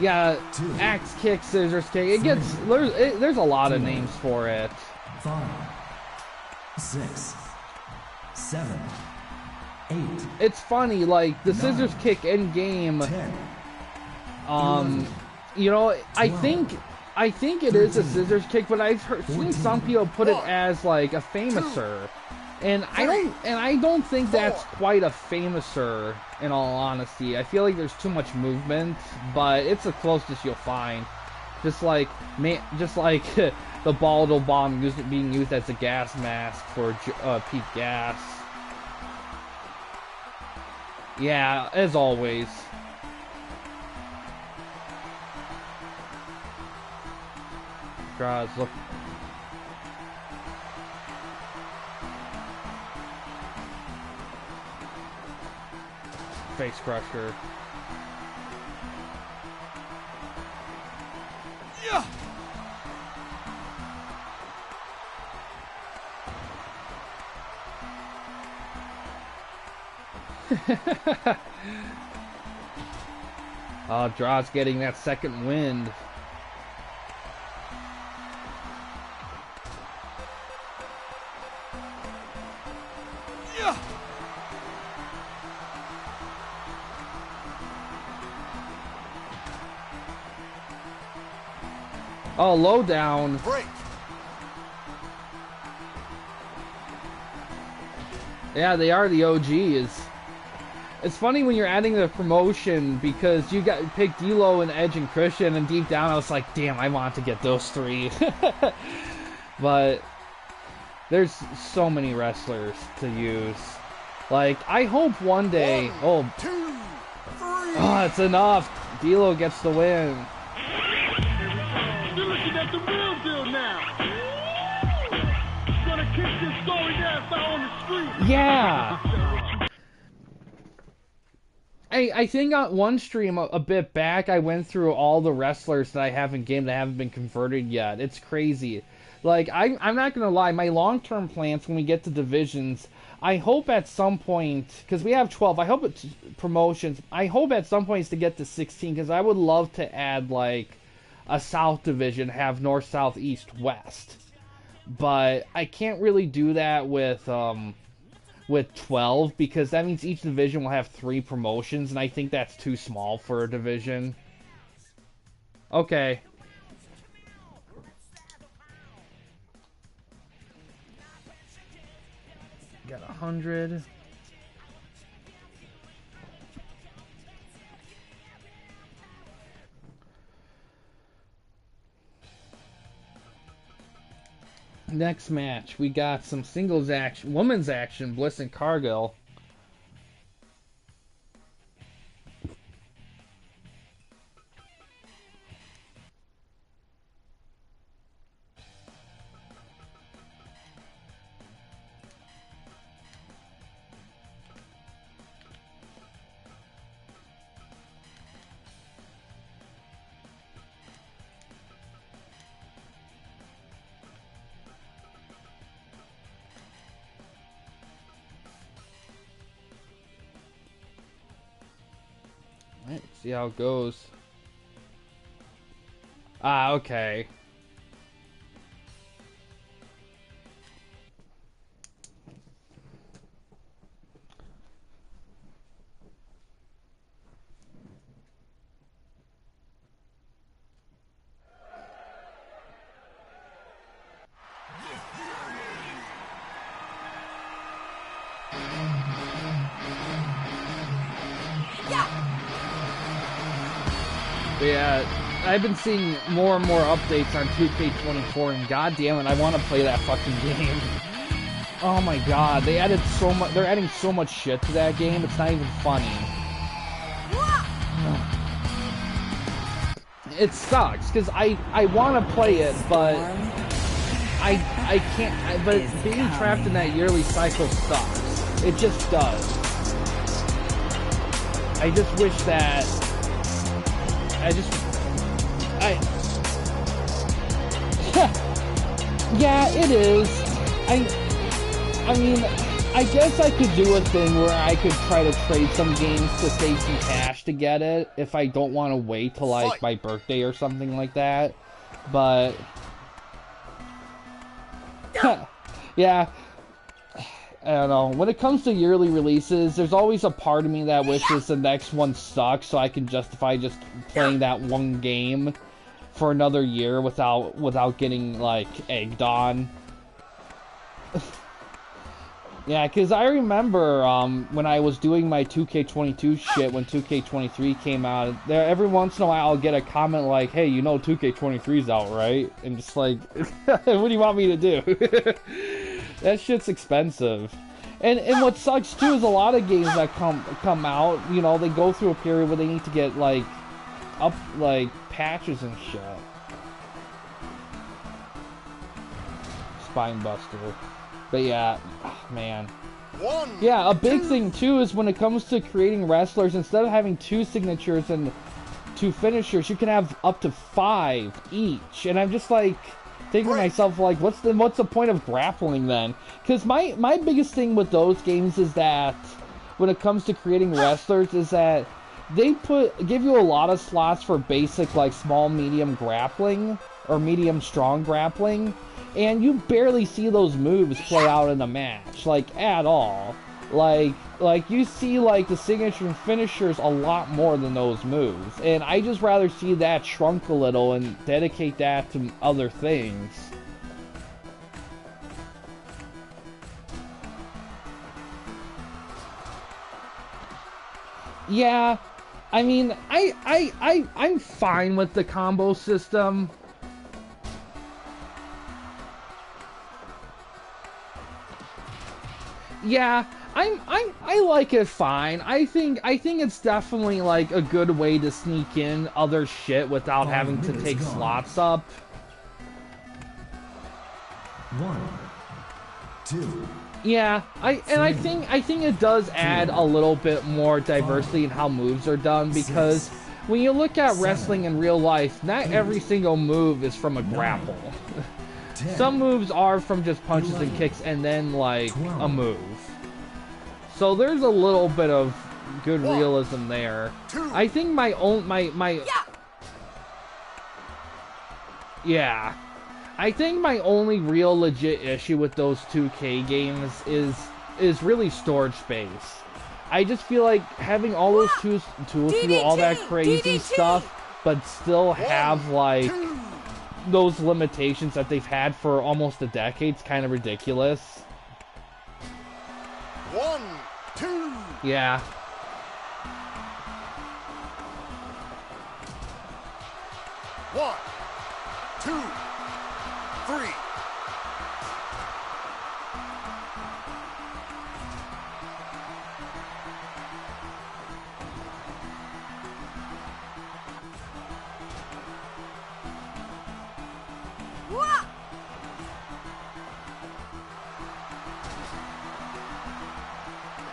Yeah, axe kick, scissors kick. It gets... There's a lot of names for it. 5, 6, 7, 8. It's funny, like the scissors kick in game. 10, you know, I think it is a scissors kick, but I've seen some people put it as like a famouser, and I don't think that's quite a famouser. In all honesty, I feel like there's too much movement, but it's the closest you'll find. Just like the Baldo bomb being used as a gas mask for peak gas. Yeah, as always. Draws, look. Face crusher. Yeah. Draw's getting that second wind. Yeah. Oh, low down. Break. Yeah, they are the OGs. It's funny when you're adding the promotion because you picked D'Lo and Edge and Christian, and deep down I was like, damn, I want to get those three. But there's so many wrestlers to use. Like, I hope one day... 1, 2, 3. Oh, it's enough. D'Lo gets the win. You're looking at the real deal now. Gonna kick this story ass out on the street. Yeah. I think on one stream a bit back, I went through all the wrestlers that I have in game that haven't been converted yet. It's crazy. Like, I'm not gonna lie, my long-term plans when we get to divisions, I hope at some point, because we have 12, I hope it's promotions, I hope at some point is to get to 16, because I would love to add, like, a South division, have North, South, East, West. But I can't really do that with 12, because that means each division will have 3 promotions, and I think that's too small for a division. Okay. Got 100. Next match, we got some singles action, women's action, Bliss and Cargill. Alright, see how it goes. Ah, okay. But yeah, I've been seeing more and more updates on 2K24, and goddamn it, I want to play that fucking game. Oh my god, they added so much. They're adding so much shit to that game. It's not even funny. It sucks because I want to play it, but I can't. But being trapped in that yearly cycle sucks. It just does. I just wish that. Yeah, it is. I mean, I guess I could do a thing where I could try to trade some games to save some cash to get it if I don't want to wait till like my birthday or something like that. But yeah, I don't know. When it comes to yearly releases, there's always a part of me that wishes the next one sucks so I can justify just playing that one game for another year without getting, like, egged on. Yeah, because I remember when I was doing my 2K22 shit when 2K23 came out, there every once in a while I'll get a comment like, hey, you know 2K23's out, right? And just like, what do you want me to do? That shit's expensive. And what sucks too is a lot of games that come out, you know, they go through a period where they need to get like patches and shit. Spinebuster. But yeah, oh, man. Yeah, a big thing too is when it comes to creating wrestlers, instead of having 2 signatures and 2 finishers, you can have up to 5 each. And I'm just like thinking to myself, like, what's the point of grappling then? Because my biggest thing with those games is that when it comes to creating wrestlers is that they give you a lot of slots for basic, like, small medium grappling or medium strong grappling, and you barely see those moves play out in the match, like, at all. Like you see, like, the signature and finishers a lot more than those moves, and I just rather see that shrunk a little and dedicate that to other things. Yeah, I mean, I'm fine with the combo system. Yeah, I like it fine. I think it's definitely like a good way to sneak in other shit without having to take slots up. 1, 2, Yeah, I think it does add a little bit more diversity in how moves are done, because when you look at wrestling in real life, not every single move is from a grapple. Some moves are from just punches and kicks and then like a move. So there's a little bit of good realism there. I think my yeah. I think my only real legit issue with those 2K games is really storage space. I just feel like having all those tools to do all that crazy stuff, but still have like those limitations that they've had for almost a decade is kind of ridiculous. 1, 2. Yeah. One, 2, 3.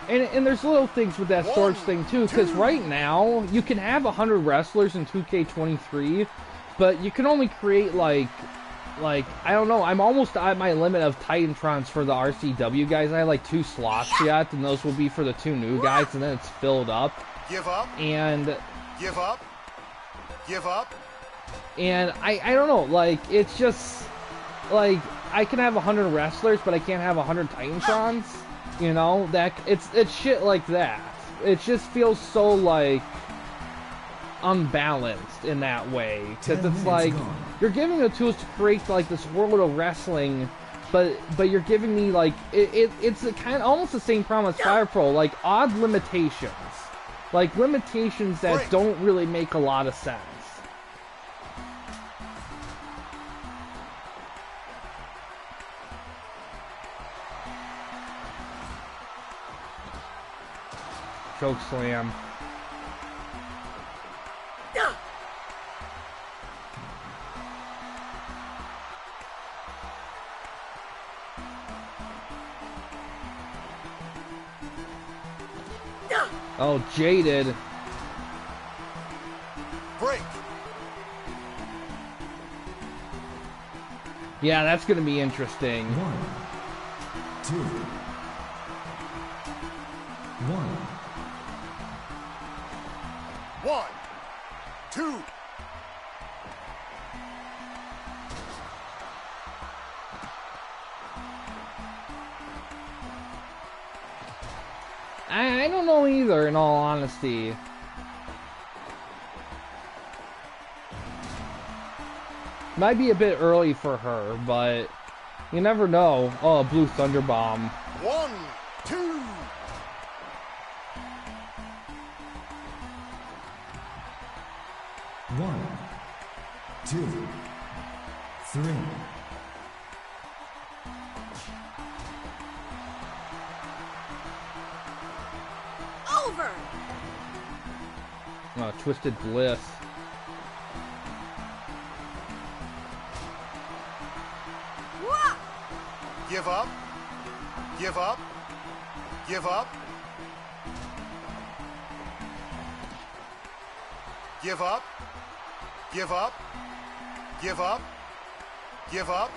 And there's little things with that storage thing too, because right now you can have 100 wrestlers in 2K23, but you can only create like I don't know. I'm almost at my limit of Titantrons for the RCW guys. I have like 2 slots yet, and those will be for the 2 new guys, and then it's filled up. Give up. And give up. Give up. And I don't know. Like it's just like I can have 100 wrestlers, but I can't have 100 Titantrons. You know, that it's shit like that. It just feels so like unbalanced in that way, because it's like you're giving me the tools to create like this world of wrestling, but you're giving me like it's a kind of almost the same problem as Fire Pro, like odd limitations, like limitations that don't really make a lot of sense. Choke slam. Oh, jaded. Break. Yeah, that's gonna be interesting. 1, 2, 1. 1, 2. I don't know either, in all honesty. Might be a bit early for her, but you never know. Oh, Blue Thunder Bomb. 1, 2. 1, 2, 3. Over. Oh, Twisted Bliss. Give up. Give up. Give up. Give up. Give up. Give up. Give up.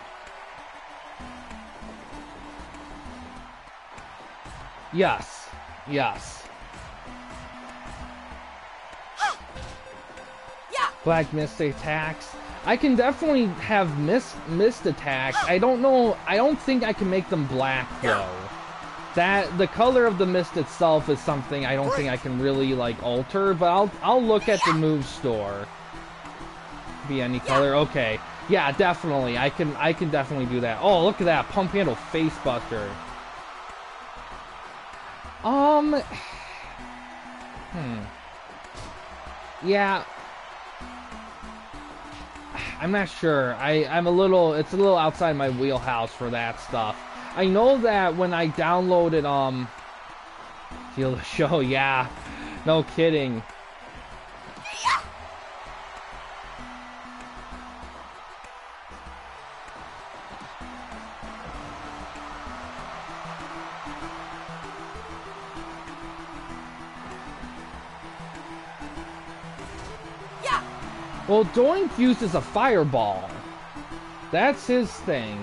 Yes. Yes. Black Mist attacks. I can definitely have mist attacks. I don't know. I don't think I can make them black though. That the color of the mist itself is something I don't think I can really like alter. But I'll look at the move store. Be any color. Okay. Yeah, definitely. I can definitely do that. Oh, look at that pump handle face buster. Yeah. I'm not sure. I'm a little, it's a little outside my wheelhouse for that stuff. I know that when I downloaded, Steal the Show, yeah. No kidding. Well, Doink uses a fireball. That's his thing.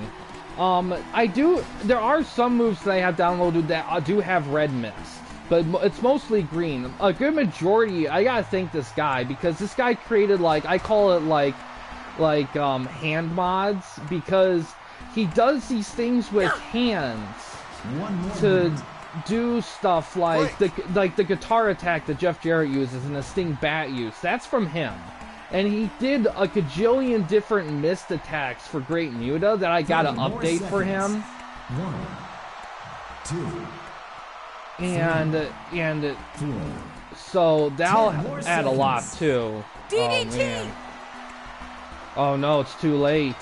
There are some moves that I have downloaded that do have red mist, but it's mostly green. A good majority, I gotta thank this guy, because this guy created, like, I call it, hand mods, because he does these things with hands to do stuff like the guitar attack that Jeff Jarrett uses and the Sting Bat use. That's from him. And he did a gajillion different mist attacks for Great Muta that I got to update for him. 1, 2, and 4. So that'll add a lot too. DDT! Oh man. Oh no, it's too late.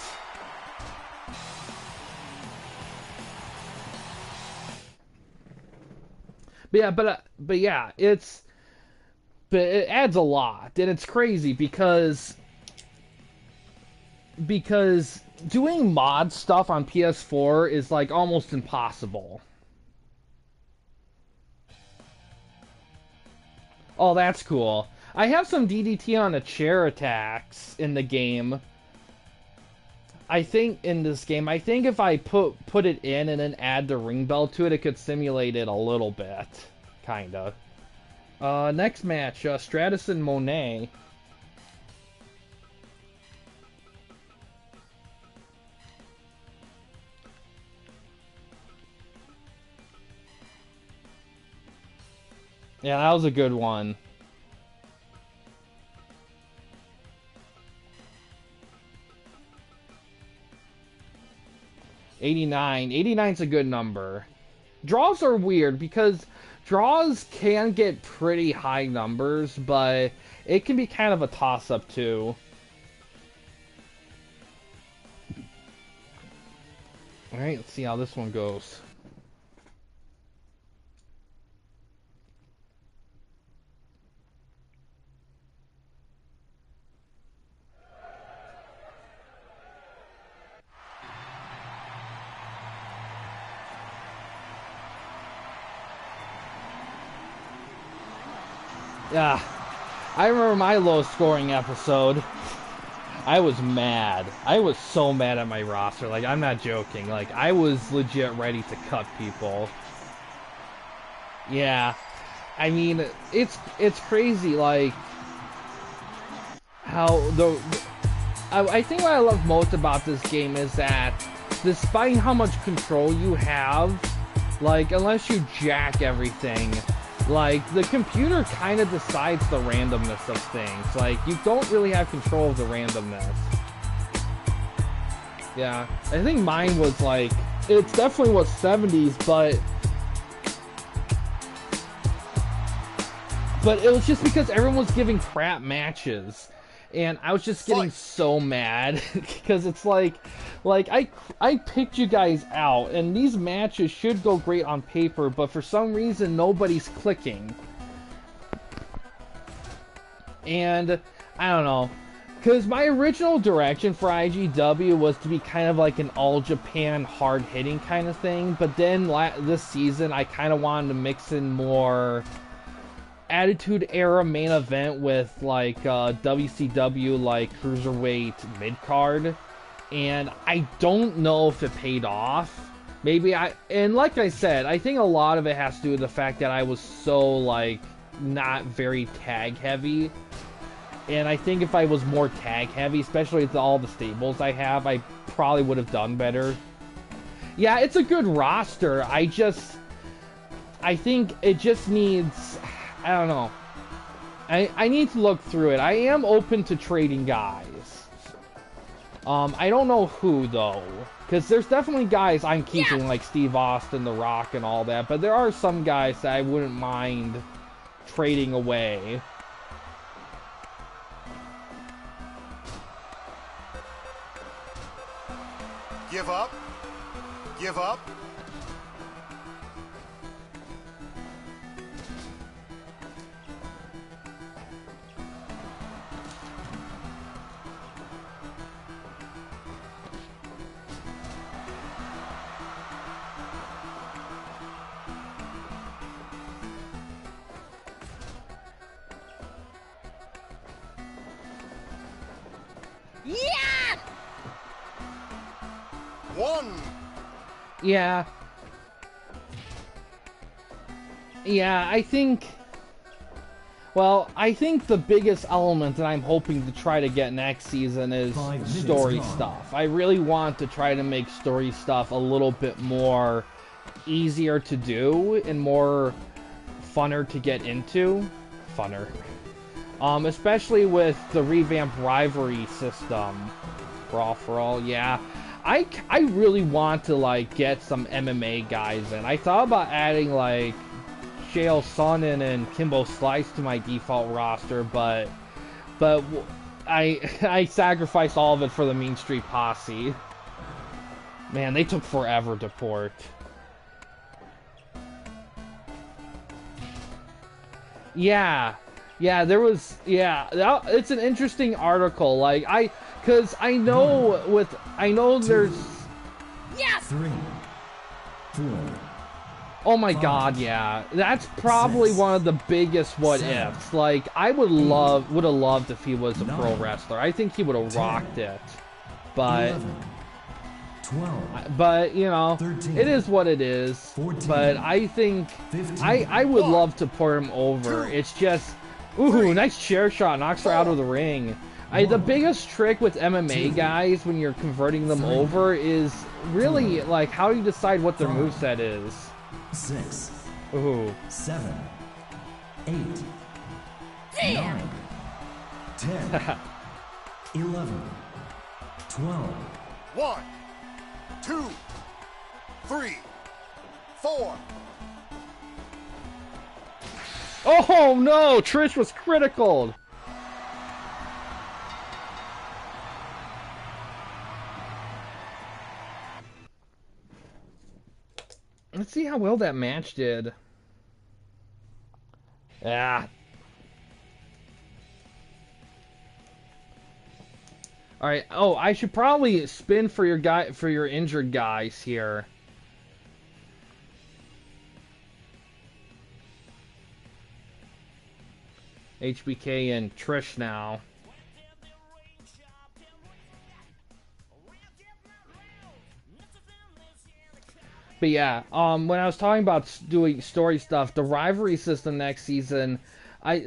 But yeah, it adds a lot, and it's crazy because doing mod stuff on PS4 is like almost impossible. Oh, that's cool. I have some DDT on the chair attacks in the game. I think in this game, I think if I put it in and then add the ring bell to it, it could simulate it a little bit, kinda. Next match, Stratus and Monet. Yeah, that was a good one. '89's a good number. Draws are weird because draws can get pretty high numbers, but it can be kind of a toss-up too. Alright, let's see how this one goes. Yeah, I remember my low-scoring episode. I was mad. I was so mad at my roster. Like, I'm not joking. Like, I was legit ready to cut people. Yeah, I mean, it's crazy. Like, how I think what I love most about this game is that, despite how much control you have, like, unless you jack everything, like, the computer kind of decides the randomness of things. Like, you don't really have control of the randomness. Yeah, I think mine was, like, it's definitely was 70s, but it was just because everyone was giving crap matches. And I was just getting so mad because it's like I picked you guys out, and these matches should go great on paper, but for some reason nobody's clicking. And I don't know, because my original direction for IGW was to be kind of like an all Japan hard hitting kind of thing, but then this season I kind of wanted to mix in more Attitude Era main event with like WCW like cruiserweight mid card, and I don't know if it paid off. Maybe and like I said, I think a lot of it has to do with the fact that I was so like not very tag heavy, and I think if I was more tag heavy, especially with all the stables I have, I probably would have done better. Yeah, it's a good roster. I think it just needs, I don't know. I need to look through it. I am open to trading guys. I don't know who, though. Because there's definitely guys I'm keeping, like Steve Austin, The Rock, and all that. But there are some guys that I wouldn't mind trading away. Give up. Give up. Yeah! 1. Yeah. Yeah, I think... Well, I think the biggest element that I'm hoping to try to get next season is story stuff. I really want to try to make story stuff a little bit more easier to do and more funner to get into. Funner. Especially with the revamped rivalry system. Brawl for All, yeah. I really want to, like, get some MMA guys in. I thought about adding, like, Chael Sonnen and Kimbo Slice to my default roster, but I sacrificed all of it for the Mean Street Posse. Man, they took forever to port. Yeah, there was, it's an interesting article. Like, because I know there's... Yes! 3, 4. Oh my god, yeah. That's probably one of the biggest what ifs. Like, I would have loved if he was a pro wrestler. I think he would have rocked it. But 11, 12, but you know, 13, it is what it is. 14, But I think 15, I would love to put him over. It's just, ooh, nice chair shot, knocks her out of the ring. The biggest trick with MMA guys when you're converting them over is really like how you decide what their moveset is. 6, Ooh. 7, 8, Damn! 9, 10, 11, 12. 1, 2, 3, 4. Oh no! Trish was critical! Let's see how well that match did. Yeah. Alright, oh, I should probably spin for your injured guys here. HBK and Trish now. But yeah, when I was talking about doing story stuff, the rivalry system next season, I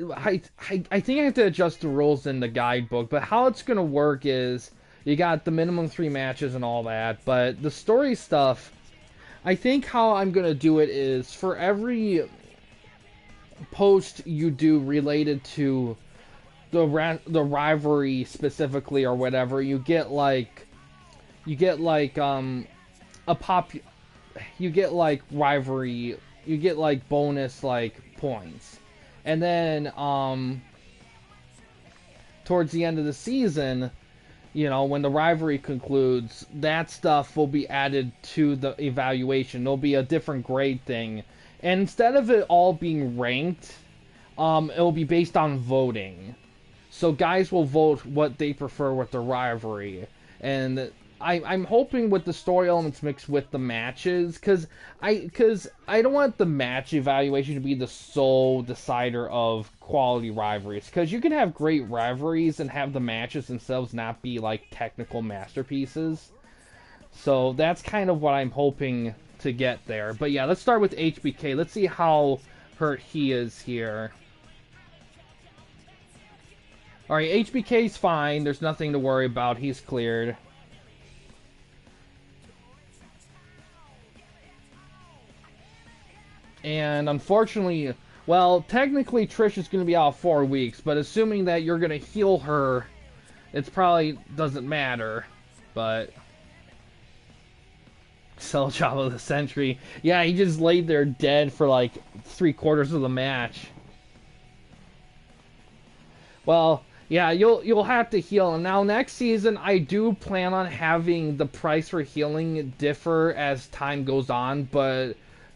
think I have to adjust the rules in the guidebook. But how it's gonna work is you got the minimum 3 matches and all that. But the story stuff, I think how I'm gonna do it is for every post you do related to the rivalry specifically or whatever, you get like rivalry, you get like bonus like points. And then towards the end of the season, you know, when the rivalry concludes, that stuff will be added to the evaluation. There'll be a different grade thing. And instead of it all being ranked, it'll be based on voting. So guys will vote what they prefer with the rivalry. And I'm hoping with the story elements mixed with the matches, because I don't want the match evaluation to be the sole decider of quality rivalries. Because you can have great rivalries and have the matches themselves not be like technical masterpieces. So that's kind of what I'm hoping to get there. But yeah, let's start with HBK. Let's see how hurt he is here. Alright, HBK's fine. There's nothing to worry about. He's cleared. And unfortunately, well, technically Trish is going to be out 4 weeks, but assuming that you're going to heal her, it probably doesn't matter. But Cell job of the century. Yeah, he just laid there dead for like 3/4 of the match. Well, yeah, you'll have to heal. And now next season, I do plan on having the price for healing differ as time goes on, but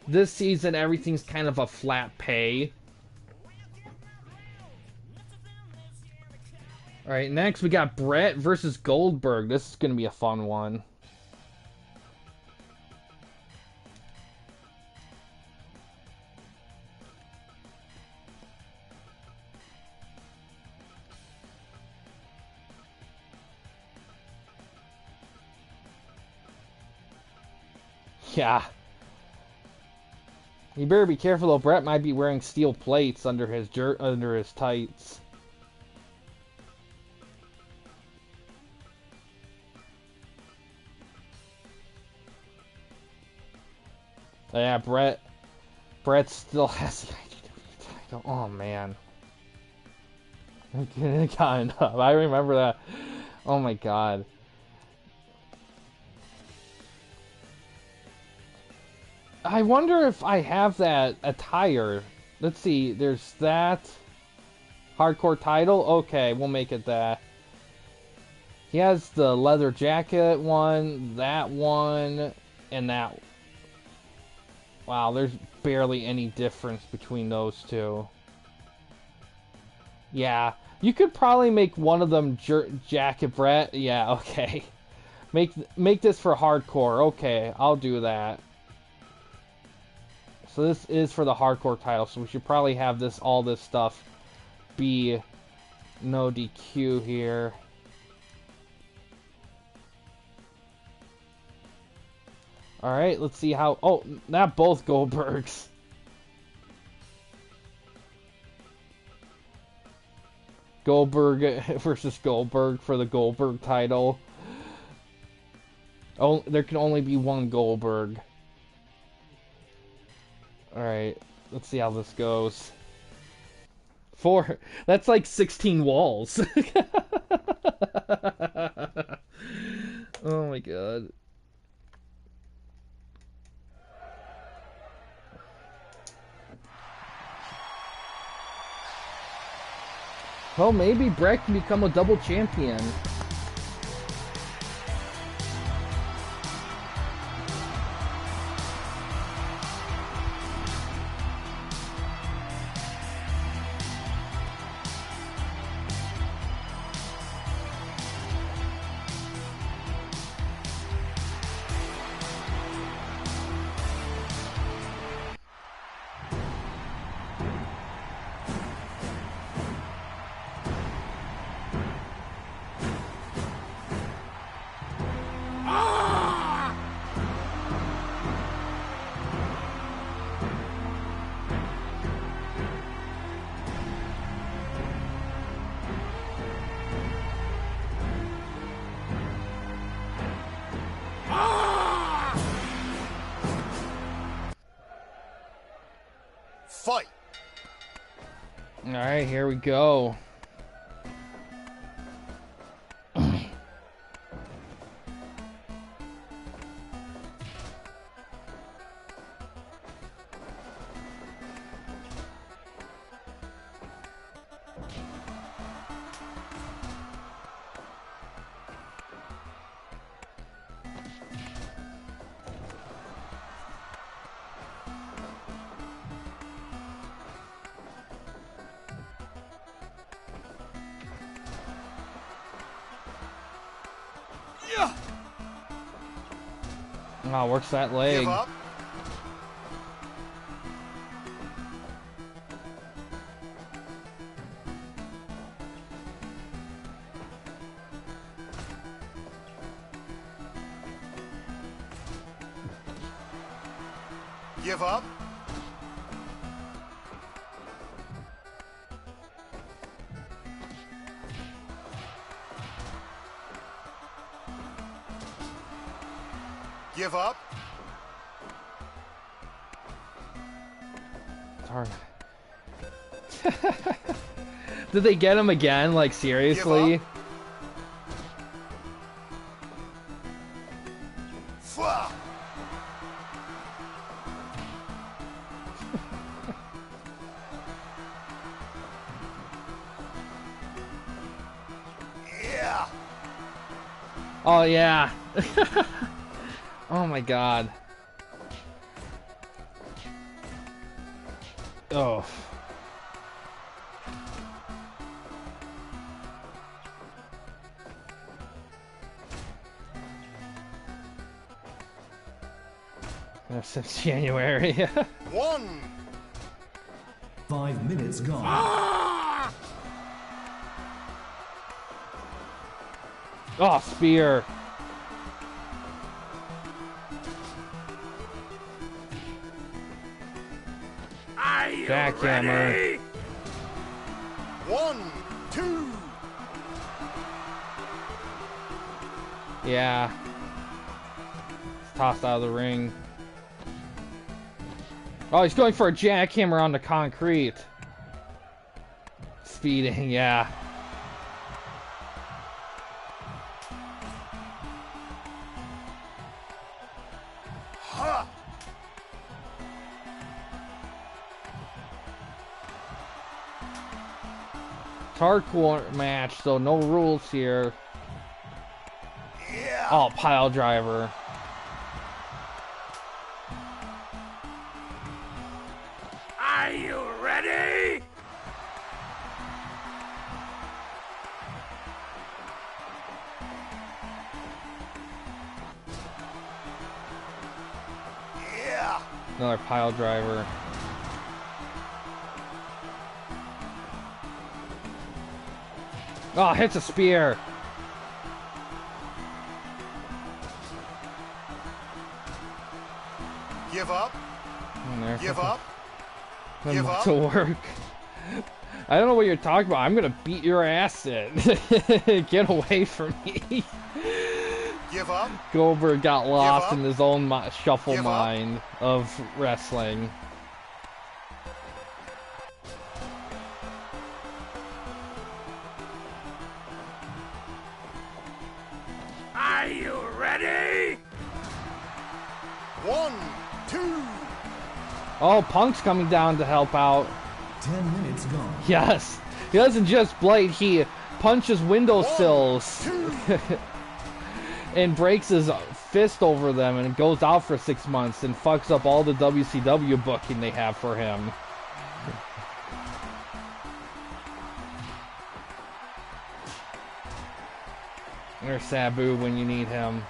this season everything's kind of a flat pay. Alright, next we got Brett versus Goldberg. This is going to be a fun one. Yeah. You better be careful though. Brett might be wearing steel plates under his tights. Yeah, Brett still has the IGW title. Oh man. Kind of. I remember that. Oh my god. I wonder if I have that attire. Let's see, there's that hardcore title. Okay, we'll make it that. He has the leather jacket one, that one, and that. Wow, there's barely any difference between those two. Yeah, you could probably make one of them jacket Brett. Yeah, okay. Make this for hardcore. Okay, I'll do that. So this is for the hardcore title, so we should probably have all this stuff be no DQ here. Alright, let's see how... Oh, not both Goldbergs. Goldberg versus Goldberg for the Goldberg title. Oh, there can only be one Goldberg. Alright, let's see how this goes. 4. That's like 16 walls. Oh my god. Well, maybe Brett can become a double champion. Fight! Alright, here we go. Oh, works that leg. Give up. Give up. Give up. Darn. Did they get him again? Like, seriously? Fwa. Yeah. Oh, yeah. Oh my god. Oh. Since January. 1. 5 minutes gone. Oh, spear. Jackhammer. 1, 2. Yeah. It's tossed out of the ring. Oh, he's going for a jackhammer on the concrete. Speeding, yeah. Ha! It's hardcore match, so no rules here. Yeah. Oh, pile driver. Are you ready? Yeah. Another pile driver. Oh, hits a spear. Give up. And there. Give up. Then Give what's up. to work. I don't know what you're talking about. I'm gonna beat your ass in. Get away from me. Give up. Goldberg got lost up. in his own shuffle Give up. mind of wrestling. Are you ready? 1, 2. Oh, Punk's coming down to help out. 10 minutes gone. Yes. He doesn't just blade, he punches windowsills and breaks his fist over them and goes out for 6 months and fucks up all the WCW booking they have for him. There's Sabu when you need him.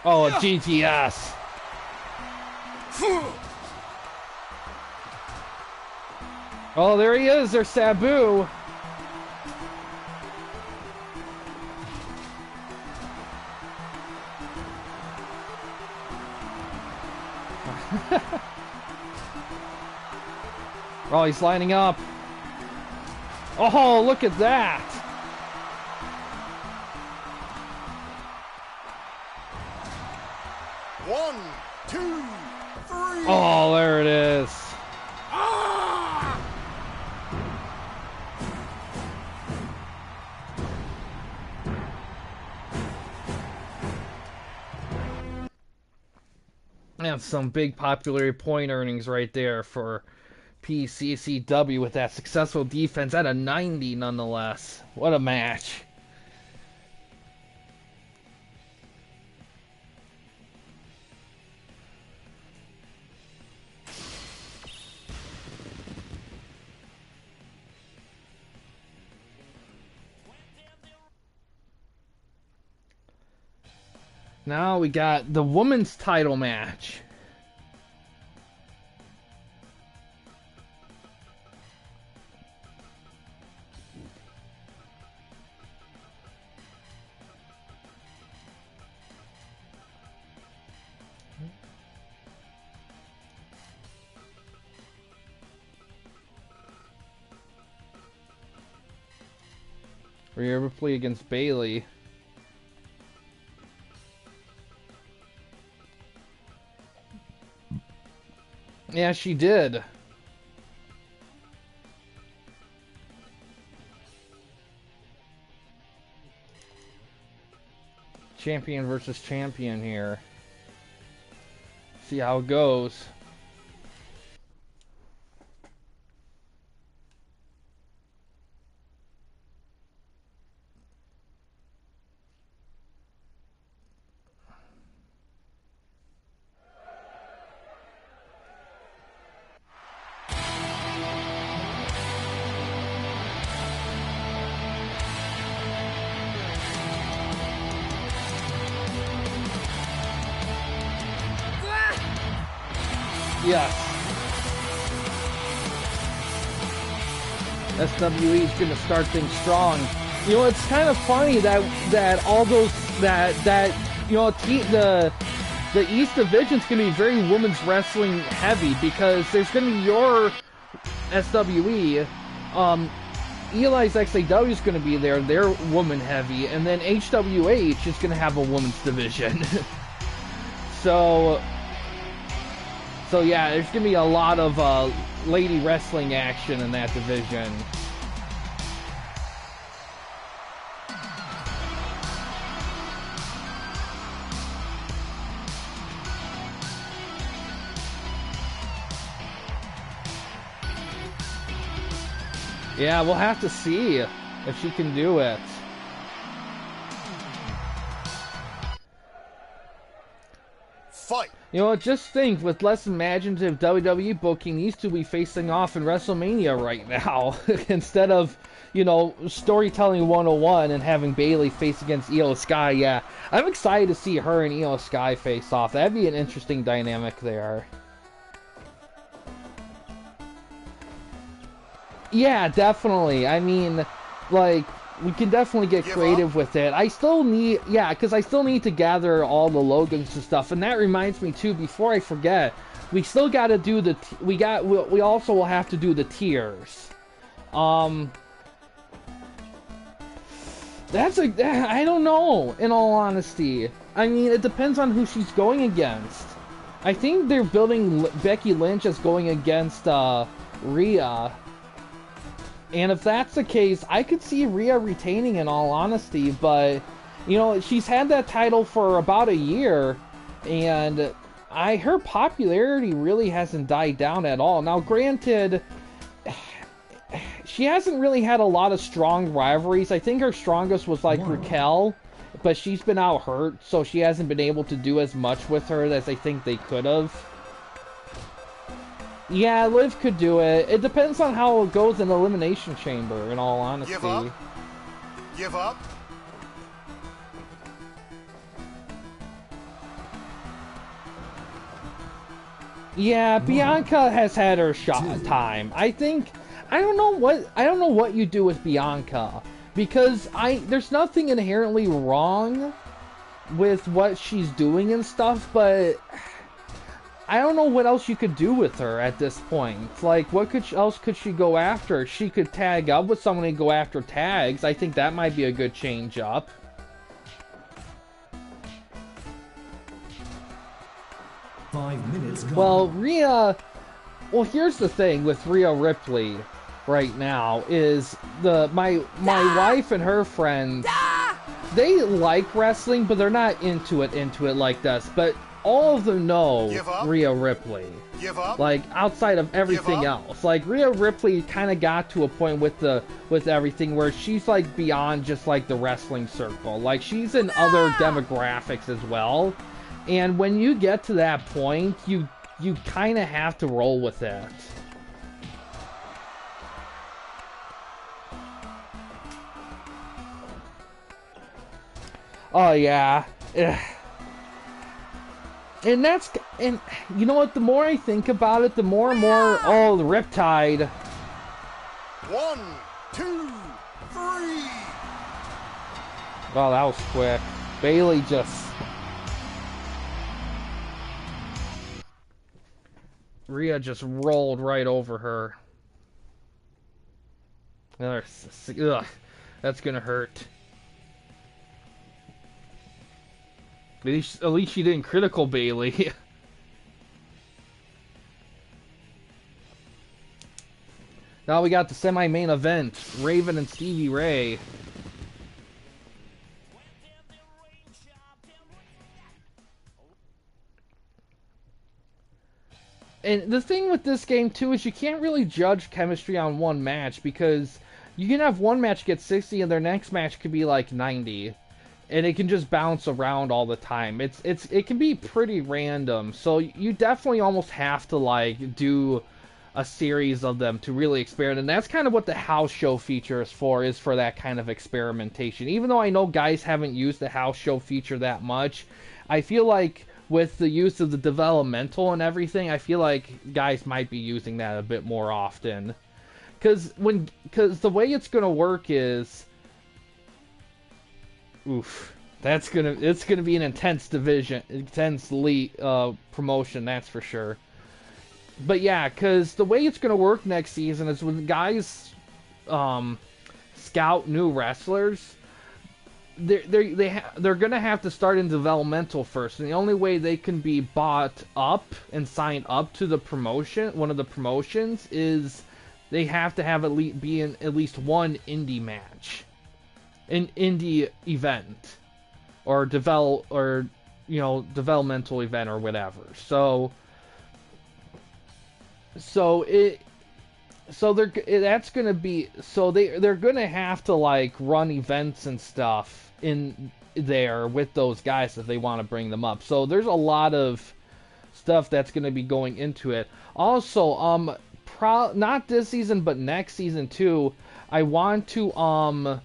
Oh, a GTS. Oh, there he is. There's Sabu. Oh, he's lining up. Oh, look at that. One, two, three. Oh, there it is. And some big popular point earnings right there for PCCW with that successful defense at a 90 nonetheless. What a match. Now we got the women's title match. Rhea Ripley against Bayley. Yeah, she did. Champion versus champion here. See how it goes. Yes. SWE is going to start things strong. You know, it's kind of funny that all those that you know the the East Division's going to be very women's wrestling heavy because there's going to be your SWE, Eli's XAW is going to be there, they're woman heavy, and then HWH is going to have a women's division. So yeah, there's going to be a lot of lady wrestling action in that division. Yeah, we'll have to see if she can do it. Fight. You know, just think, with less imaginative WWE booking, these two be facing off in WrestleMania right now. Instead of, you know, storytelling 101 and having Bayley face against Io Sky. Yeah, I'm excited to see her and Io Sky face off. That'd be an interesting dynamic there. Yeah, definitely. I mean, like, we can definitely get creative with it. I still need, yeah, because I still need to gather all the logos and stuff. And that reminds me too, before I forget, we still got to do the, we also will have to do the tiers. That's a, I don't know, in all honesty. I mean, it depends on who she's going against. I think they're building Becky Lynch as going against, Rhea. And if that's the case, I could see Rhea retaining, in all honesty, but, you know, she's had that title for about a year, and her popularity really hasn't died down at all. Now, granted, she hasn't really had a lot of strong rivalries. I think her strongest was, like, Raquel, but she's been out hurt, so she hasn't been able to do as much with her as I think they could have. Yeah, Liv could do it. It depends on how it goes in the Elimination Chamber, in all honesty. Give up. Give up. Yeah, Bianca has had her time. I don't know what you do with Bianca, because there's nothing inherently wrong with what she's doing and stuff, but I don't know what else you could do with her at this point. Like, what else could she go after? She could tag up with someone and go after tags. I think that might be a good change up. Well, Rhea... Well, here's the thing with Rhea Ripley right now, is my wife and her friends, they like wrestling, but they're not into it like this. But all of them know Rhea Ripley. Like, outside of everything else. Like, Rhea Ripley kind of got to a point with everything where she's, like, beyond just, like, the wrestling circle. Like, she's in other demographics as well. And when you get to that point, you kind of have to roll with it. Oh, yeah. Ugh. And you know what, the more I think about it, the more and more, oh, the Riptide. 1, 2, 3. Oh, that was quick. Bayley just... Rhea just rolled right over her. Ugh, that's gonna hurt. At least she didn't critical Bayley. Now we got the semi-main event. Raven and Stevie Ray. And the thing with this game, too, is you can't really judge chemistry on one match, because you can have one match get 60 and their next match could be like 90. And it can just bounce around all the time. It can be pretty random. So you definitely almost have to, like, do a series of them to really experiment. And that's kind of what the house show feature is for that kind of experimentation. Even though I know guys haven't used the house show feature that much, I feel like with the use of the developmental and everything, I feel like guys might be using that a bit more often. Because the way it's going to work is... Oof. it's gonna be an intense division, intense league promotion, that's for sure. But yeah, because the way it's gonna work next season is when guys scout new wrestlers, they're gonna have to start in developmental first, and the only way they can be bought up and signed up to the promotion, one of the promotions, is they have to have be in at least one indie match, an indie event, or developmental event or whatever. So that's gonna be, so they're gonna have to like run events and stuff in there with those guys if they want to bring them up. So there's a lot of stuff that's gonna be going into it. Also, not this season but next season too, I want to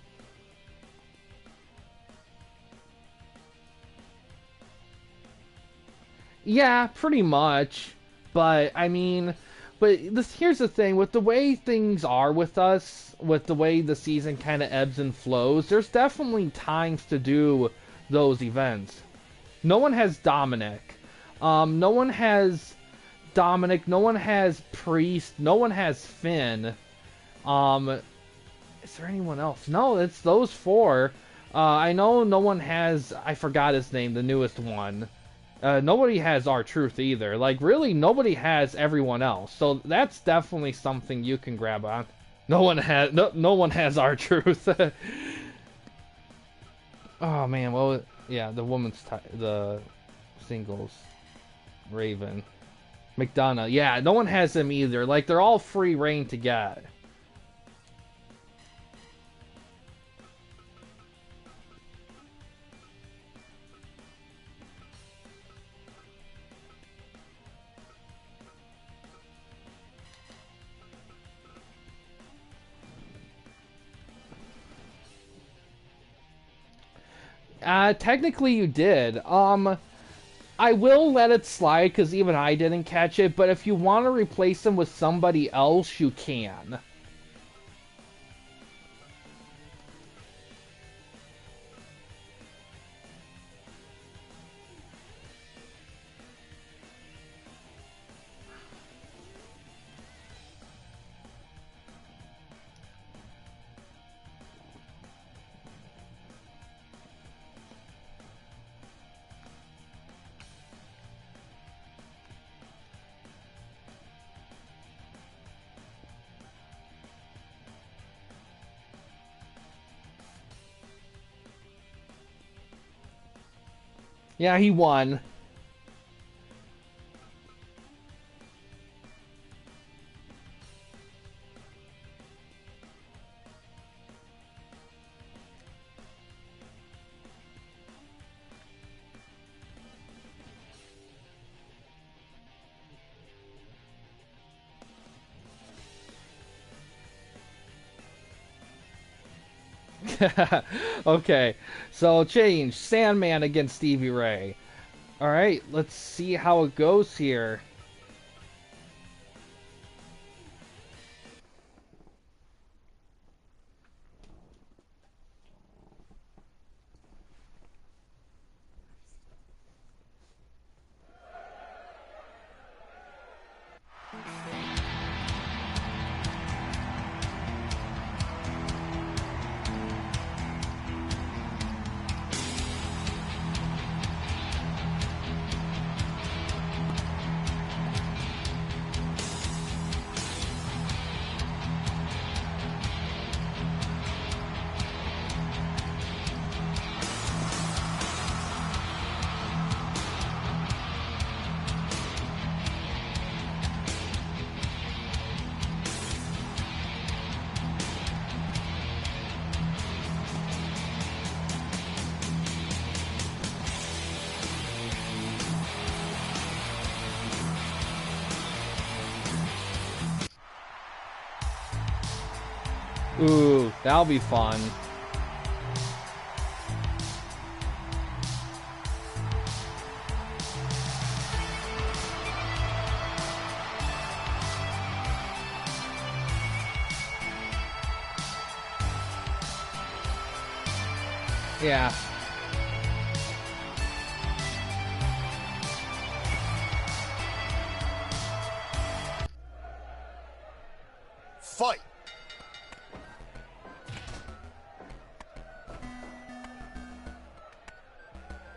yeah, pretty much. But I mean, here's the thing, with the way things are with us, with the way the season kind of ebbs and flows, there's definitely times to do those events. No one has Dominic. No one has Dominic. No one has Priest. No one has Finn. Is there anyone else? No, it's those four. I know no one has, I forgot his name, the newest one. Nobody has R-Truth either. Like, really, nobody has everyone else. So that's definitely something you can grab on. No one has R-Truth. Oh man, well, yeah, the the singles, Raven, McDonough. Yeah, no one has them either. Like, they're all free reign to get. Technically you did. I will let it slide because even I didn't catch it, but if you want to replace them with somebody else, you can. Yeah, he won. Okay, so change. Sandman against Stevie Ray. Alright, let's see how it goes here. Ooh, that'll be fun. Yeah.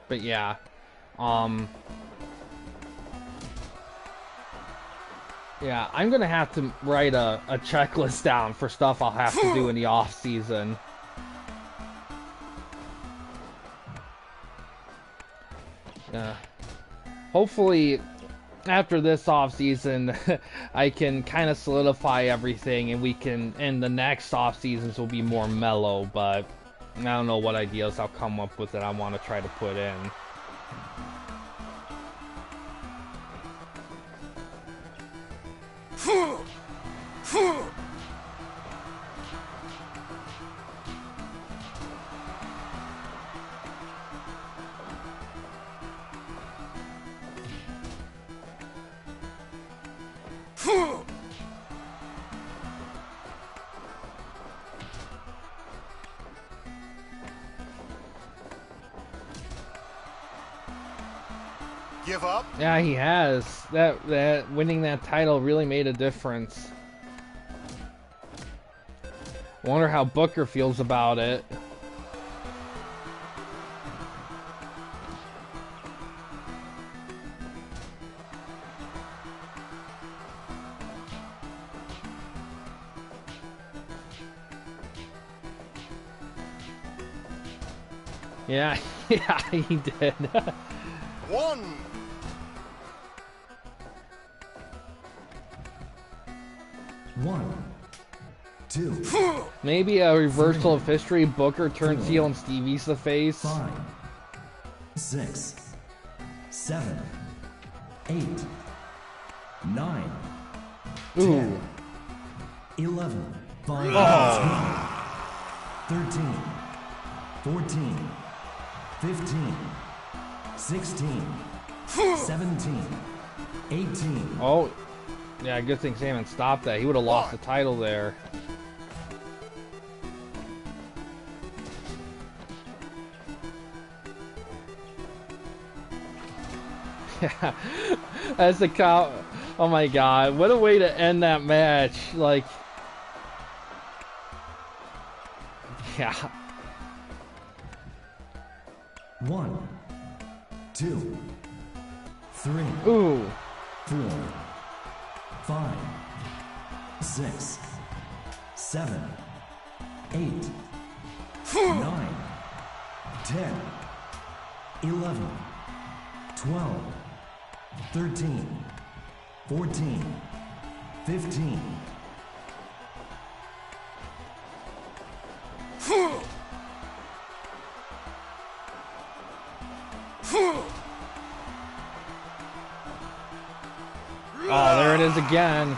But yeah, yeah, I'm gonna have to write a checklist down for stuff I'll have to do in the off season. Hopefully, after this off season, I can kind of solidify everything, and the next off seasons will be more mellow. But I don't know what ideas I'll come up with that I want to try to put in. Give up. Yeah, he has. That winning that title really made a difference. I wonder how Booker feels about it. Yeah, yeah, he did. 1. One, two, Maybe a reversal of history. Booker turns heel and Stevie's the face. 5, 6, 7, 8, 9, Ooh. 10, 11, 5, 13, 14, 15, 16, 17, 18. Oh. Yeah, good thing Saman stopped that. He would have lost the title there. Yeah. As the cop. Oh my god. What a way to end that match. Like. Yeah. 1, 2, 3, Ooh. 4, 5, 6, 7, 8, 9, 10, 11, 12, 13, 14, 15. Oh, there it is again.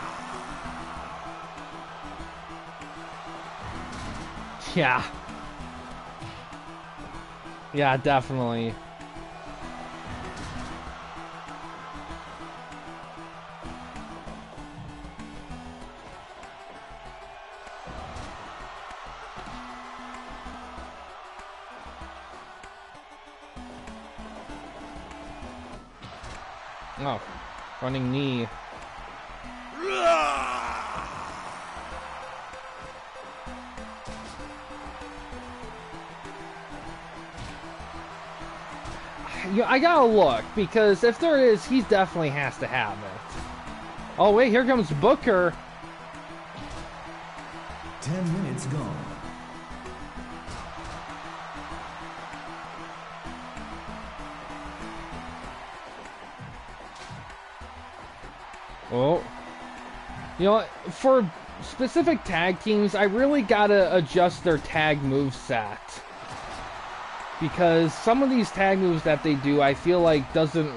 Yeah. Yeah, definitely. Oh, running knee. Yeah, I gotta look, because if there is, he definitely has to have it. Oh wait, here comes Booker. 10 minutes gone. Oh. You know what? For specific tag teams, I really gotta adjust their tag move set. Because some of these tag moves that they do, I feel like doesn't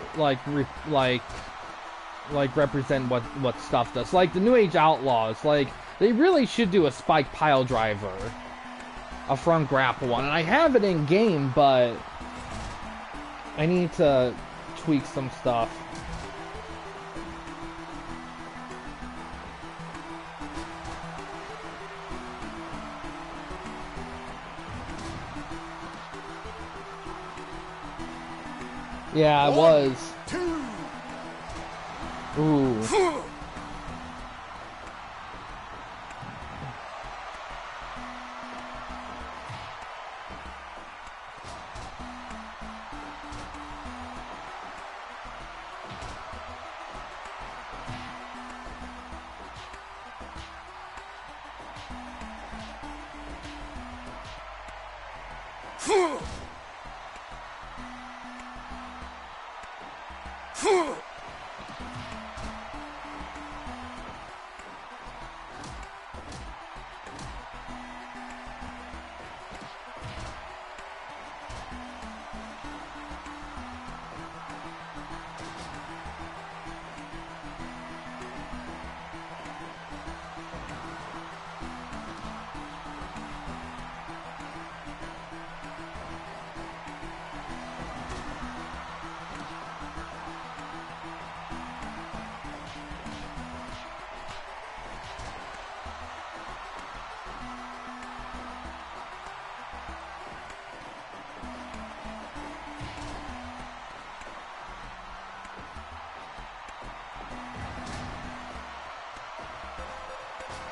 represent what stuff does. Like the New Age Outlaws, like they really should do a spike pile driver, a front grapple one, and I have it in game, but I need to tweak some stuff. Yeah, I was. 2. Ooh.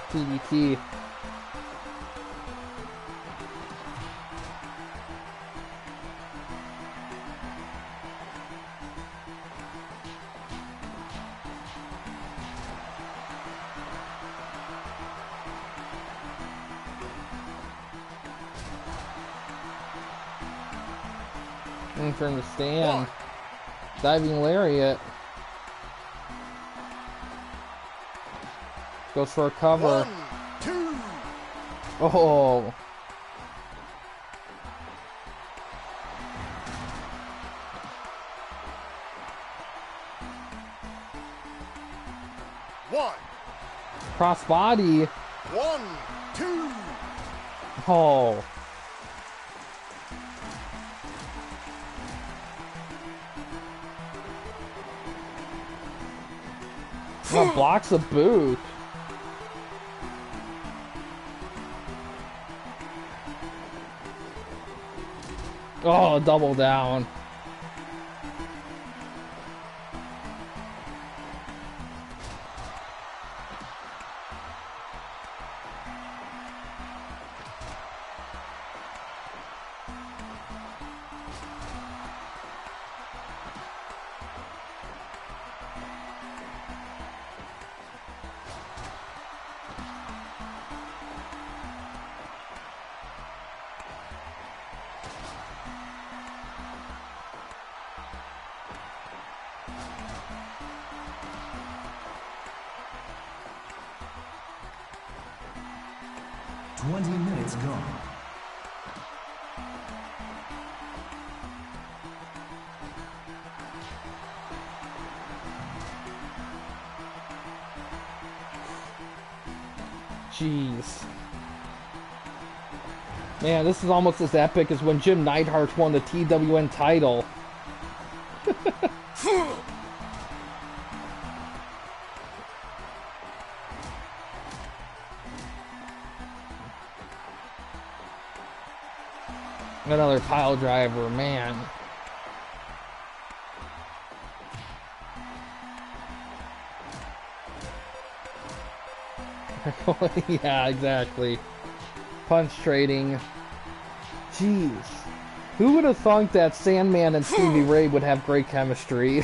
TDT. And from the stand. Diving lariat. Goes for a cover. 1, 2. Oh. One, Crossbody. 1, 2. Oh. That blocks a boot. Oh, double down. Minutes gone. Jeez. Man, this is almost as epic as when Jim Neidhart won the TWN title. Another pile driver, man. Yeah, exactly. Punch trading. Jeez. Who would have thought that Sandman and Stevie Ray would have great chemistry?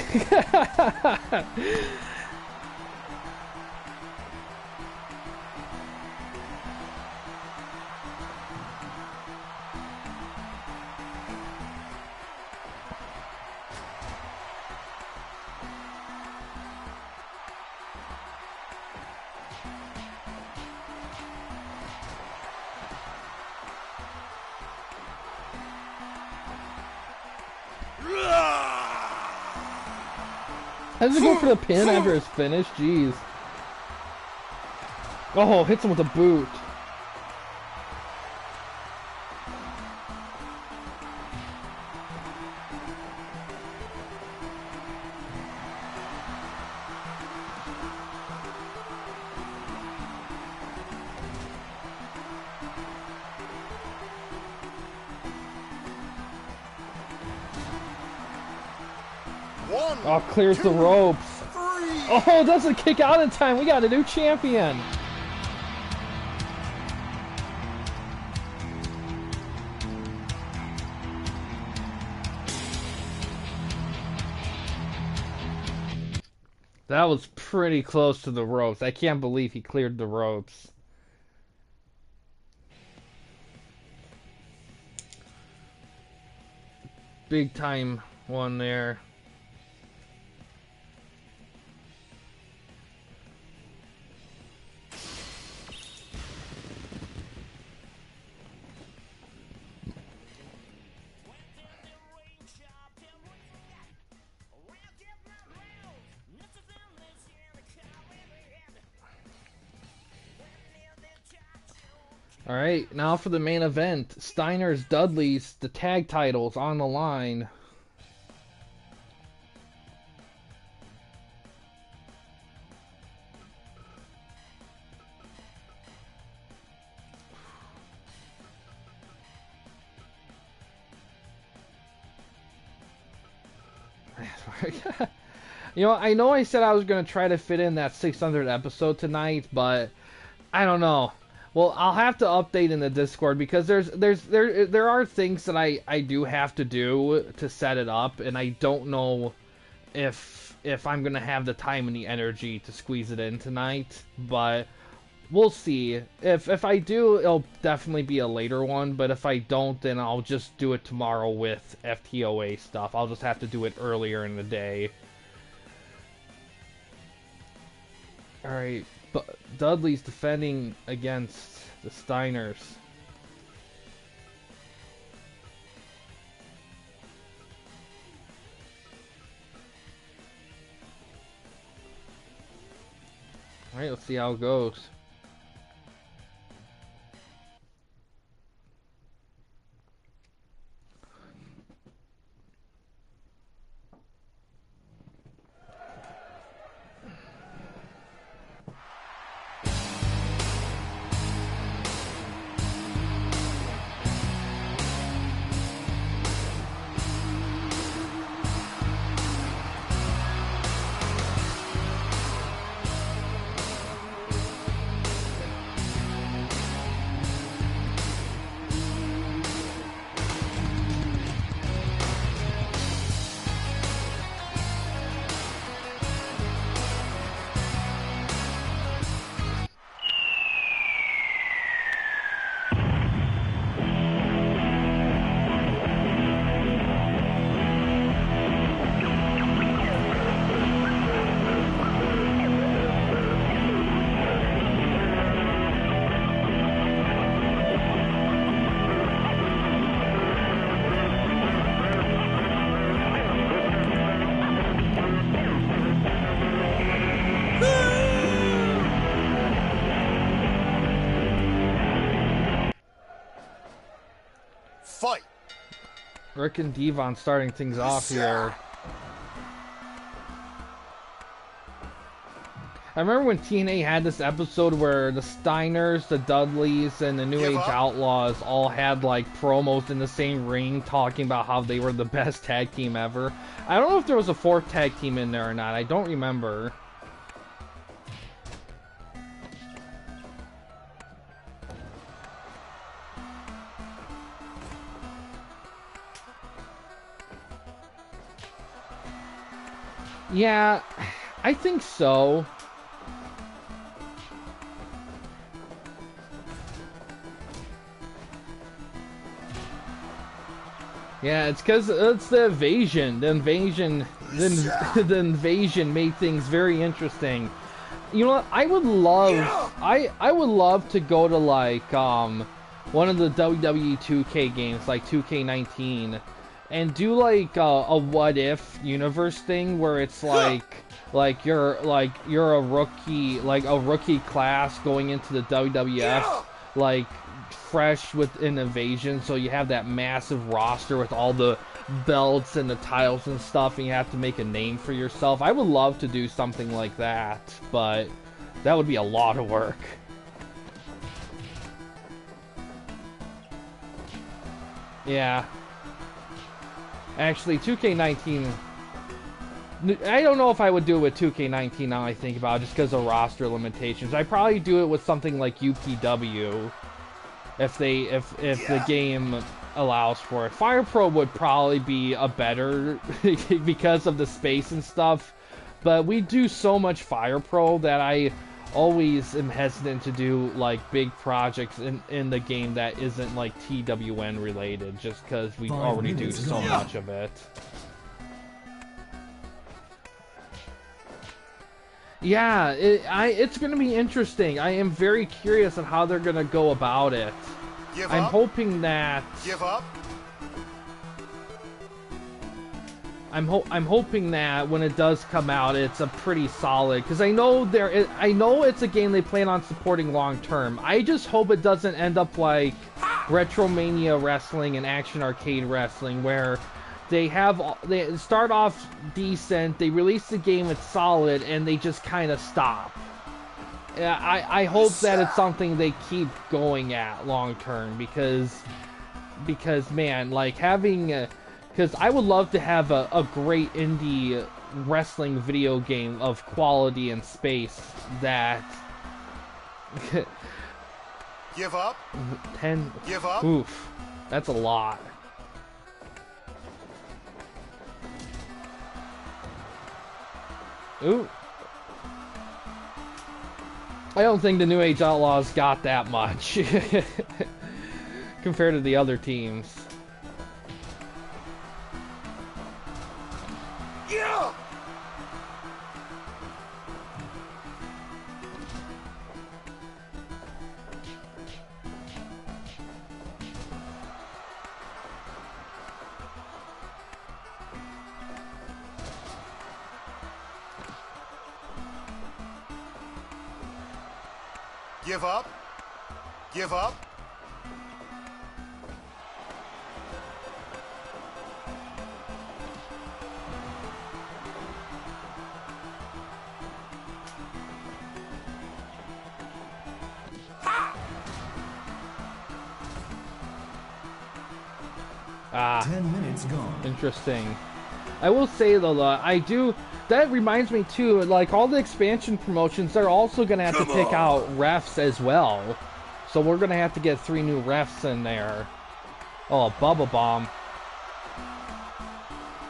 How does it go for the pin after his finish? Jeez. Oh, hits him with a boot. Oh, clears the ropes. Oh, doesn't kick out in time. We got a new champion. That was pretty close to the ropes. I can't believe he cleared the ropes. big time one there. Alright, now for the main event. Steiner's Dudley's, the tag titles on the line. You know I said I was going to try to fit in that 600th episode tonight, but I don't know. Well, I'll have to update in the Discord because there are things that I do have to do to set it up, and I don't know if I'm gonna have the time and the energy to squeeze it in tonight. But we'll see. If I do, it'll definitely be a later one. But if I don't, then I'll just do it tomorrow with FTOA stuff. I'll just have to do it earlier in the day. All right. But Dudley's defending against the Steiners. Alright, let's see how it goes. Fight! Rick and Devon starting things off here. I remember when TNA had this episode where the Steiners, the Dudleys, and the New Age Outlaws all had like promos in the same ring talking about how they were the best tag team ever. I don't know if there was a fourth tag team in there or not. I don't remember. Yeah, I think so. Yeah, it's because it's the invasion. The invasion made things very interesting. You know what? I would love, I would love to go to like one of the WWE 2K games, like 2K19. And do like a what if universe thing where it's like you're a rookie, like a rookie class going into the WWF, like fresh with an invasion, so you have that massive roster with all the belts and the titles and stuff, and you have to make a name for yourself. I would love to do something like that, but that would be a lot of work. Yeah. Actually, 2K19... I don't know if I would do it with 2K19 now I think about it, just because of roster limitations. I'd probably do it with something like UPW, if the game allows for it. Fire Pro would probably be a better, because of the space and stuff, but we do so much Fire Pro that I always am hesitant to do like big projects in the game that isn't like TWN related, just because we already do so much of it. Yeah, it's gonna be interesting. I am very curious on how they're gonna go about it. I'm hoping that. Give up. I'm hoping that when it does come out, it's a pretty solid. Because I know it's a game they plan on supporting long term. I just hope it doesn't end up like Retromania Wrestling and Action Arcade Wrestling, where they start off decent, they release the game, it's solid, and they just kind of stop. I hope that it's something they keep going at long term, because man, like having. Because I would love to have a great indie wrestling video game of quality and space that... Give up. 10... Give up. Oof. That's a lot. Ooh. I don't think the New Age Outlaws got that much. Compared to the other teams. Yeah. Give up. Give up. Ah, 10 minutes gone. interesting. I will say though, that reminds me too, like all the expansion promotions, they're also gonna have to pick out refs as well. So we're gonna have to get 3 new refs in there. Oh, Bubba Bomb.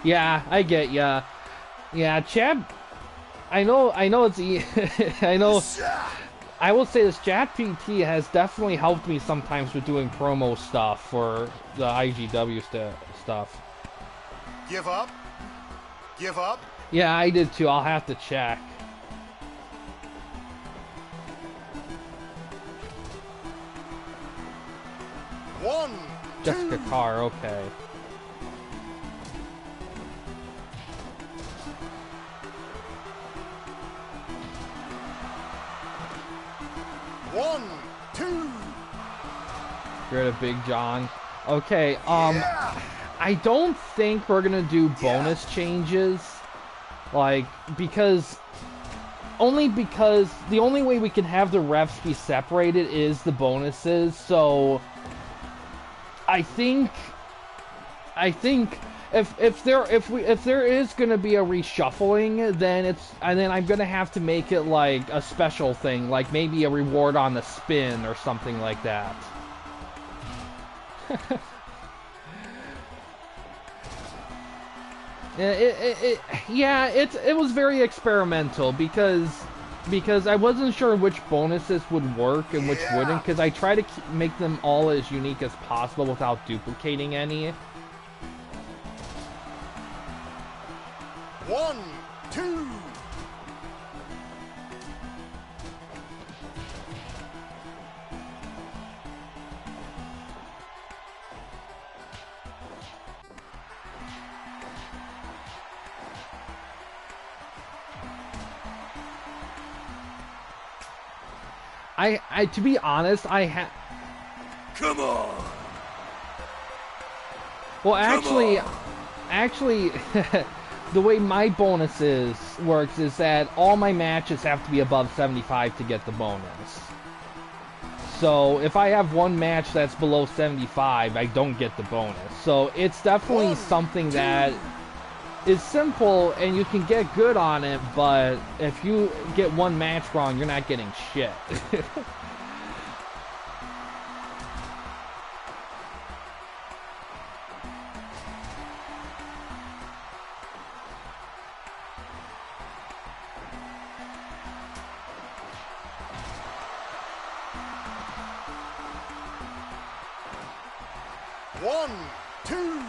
Yeah, I get ya. Yeah, Chad. I know it's I know. I will say this, ChatGPT has definitely helped me sometimes with doing promo stuff for the IGW stuff. Give up. Give up. Yeah, I did too. I'll have to check. One. Jessica Two. Carr, okay. One. Two. Get rid of Big John. Okay, I don't think we're gonna do bonus changes. Like, only because the only way we can have the refs be separated is the bonuses, so I think if there is gonna be a reshuffling, then I'm gonna have to make it like a special thing, like maybe a reward on the spin or something like that. It was very experimental because I wasn't sure which bonuses would work and which wouldn't, because I try to make them all as unique as possible without duplicating any. 1, 2. To be honest, Come on! Well, actually, the way my bonuses works is that all my matches have to be above 75 to get the bonus. So if I have one match that's below 75, I don't get the bonus. So it's definitely something that is simple and you can get good on it, but if you get one match wrong, you're not getting shit. 1, 2.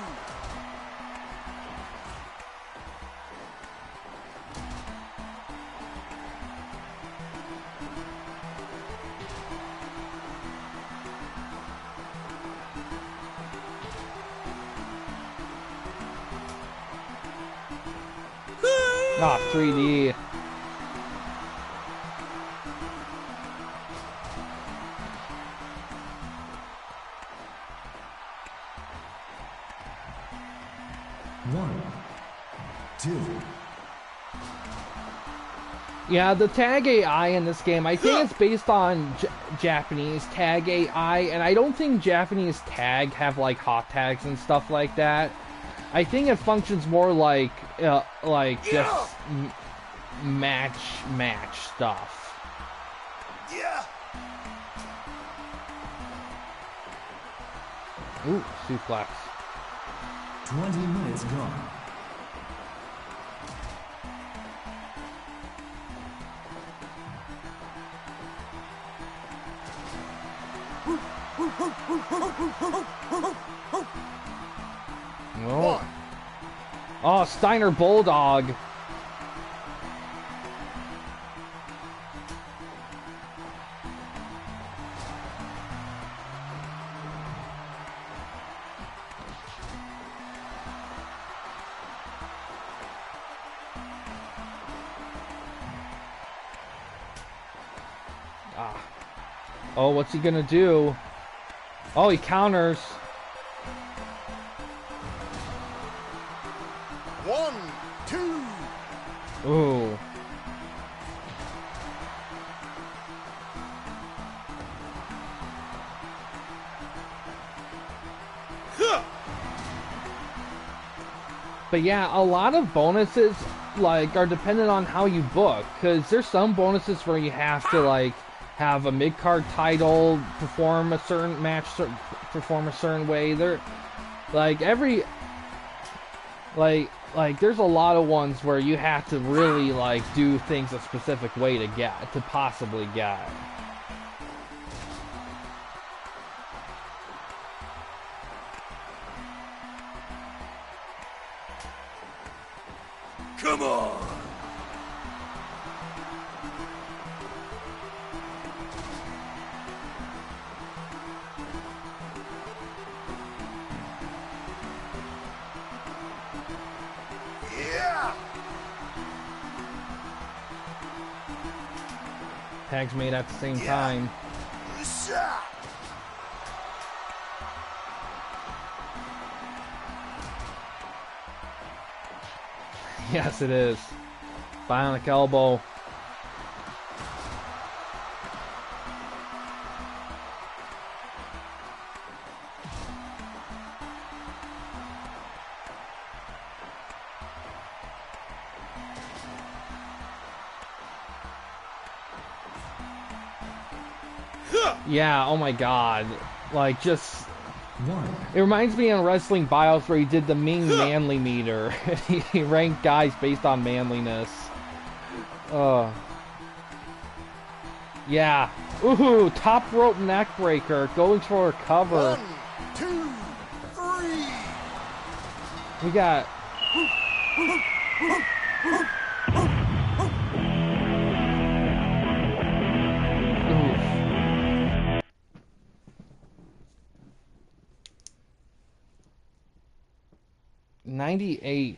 Ah, 3D. One, two. Yeah, the tag AI in this game, I think it's based on Japanese tag AI, and I don't think Japanese tag have like hot tags and stuff like that. I think it functions more like just match stuff. Yeah. Ooh, suplex. 20 minutes gone. Oh. Oh, Steiner Bulldog. Ah. Oh, what's he gonna do? Oh, he counters. 1, 2. Ooh. But yeah, a lot of bonuses like are dependent on how you book, because there's some bonuses where you have to like have a mid-card title, perform a certain match, perform a certain way. There, like every like there's a lot of ones where you have to really like do things a specific way to possibly get. Come on. Yeah. Tags made at the same time. Shot. Yes, it is. Bionic elbow. Yeah, oh my god. Like, just... One. It reminds me of Wrestling BIOS where he did the Ming Manly meter. He ranked guys based on manliness. Yeah. Ooh, top rope neck breaker. Going for a cover. 1, 2, 3. We got... Oof. 98.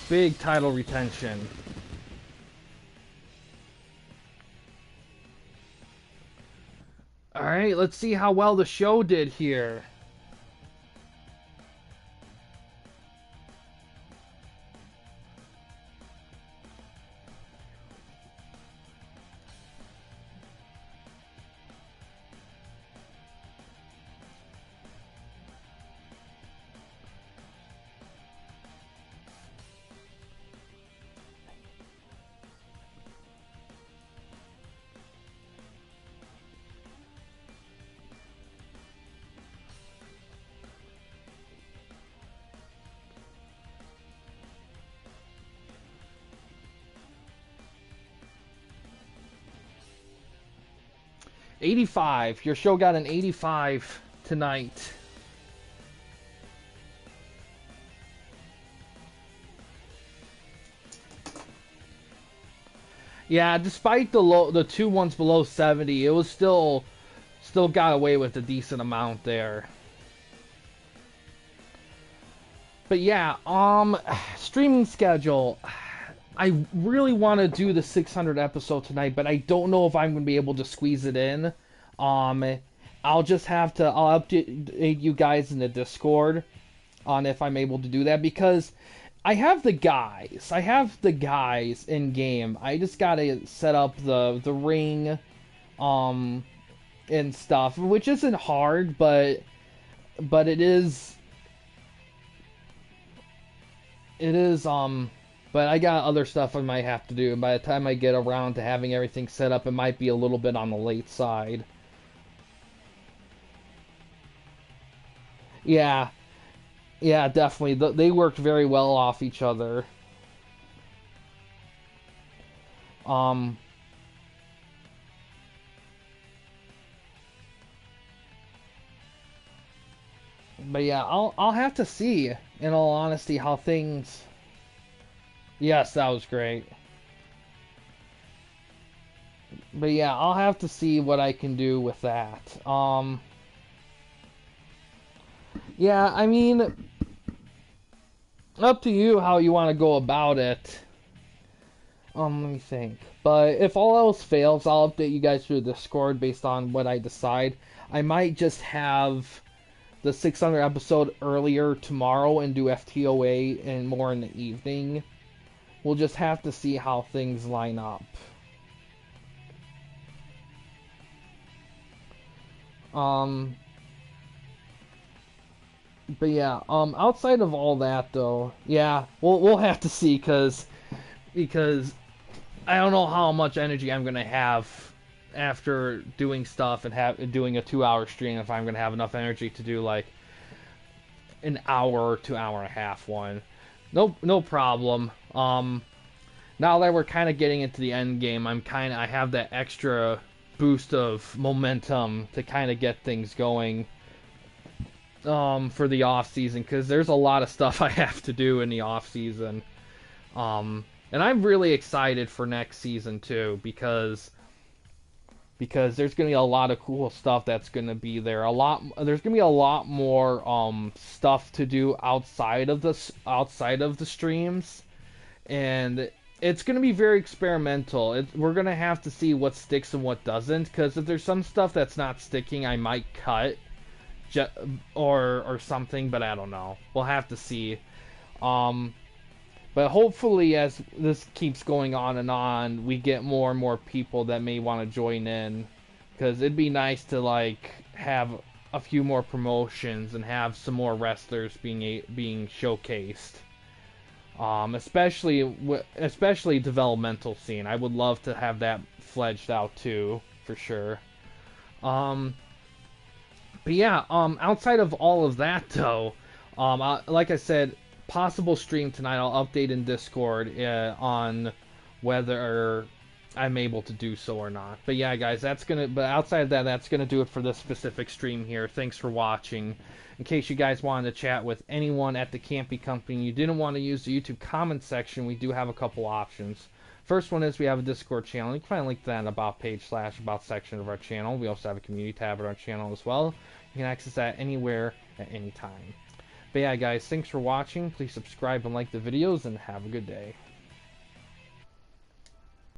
Big title retention. Alright, let's see how well the show did here. 85. Your show got an 85 tonight. Yeah, despite the two ones below 70, it was still got away with a decent amount there. But yeah, streaming schedule. I really want to do the 600 episode tonight, but I don't know if I'm going to be able to squeeze it in. I'll just have to, I'll update you guys in the Discord on if I'm able to do that, because I have the guys in game. I just gotta set up the ring, and stuff, which isn't hard, but it is, but I got other stuff I might have to do, and by the time I get around to having everything set up, it might be a little bit on the late side. Yeah, definitely. They worked very well off each other. But yeah, I'll have to see, in all honesty, how things. Yes, that was great. But yeah, I'll have to see what I can do with that. Yeah, I mean, up to you how you want to go about it. Let me think. But if all else fails, I'll update you guys through the Discord based on what I decide. I might just have the 600 episode earlier tomorrow and do FTOA and more in the evening. We'll just have to see how things line up. But yeah, outside of all that though, yeah, we'll have to see, because I don't know how much energy I'm gonna have after doing stuff and doing a 2-hour stream, if I'm gonna have enough energy to do like an hour to hour and a half one. No problem. Now that we're kind of getting into the end game, I have that extra boost of momentum to kind of get things going for the off season, because there's a lot of stuff I have to do in the off season. And I'm really excited for next season too, because there's gonna be a lot of cool stuff that's gonna be there. There's gonna be a lot more stuff to do outside of the streams, and it's gonna be very experimental. We're gonna have to see what sticks and what doesn't, because if there's some stuff that's not sticking, I might cut or something, but I don't know. We'll have to see. But hopefully, as this keeps going on, we get more and more people that may want to join in, because it'd be nice to like have a few more promotions and have some more wrestlers being showcased. Especially developmental scene. I would love to have that fledged out too, for sure. But yeah, outside of all of that though, like I said, possible stream tonight. I'll update in Discord on whether I'm able to do so or not. But yeah, guys, but outside of that, that's gonna do it for this specific stream here. Thanks for watching. In case you guys wanted to chat with anyone at the Campy Company, you didn't want to use the YouTube comment section, we do have a couple options. First one is we have a Discord channel. You can find a link to that in the About page / About section of our channel. We also have a community tab at our channel as well. You can access that anywhere at any time. But yeah, guys, thanks for watching. Please subscribe and like the videos, and have a good day.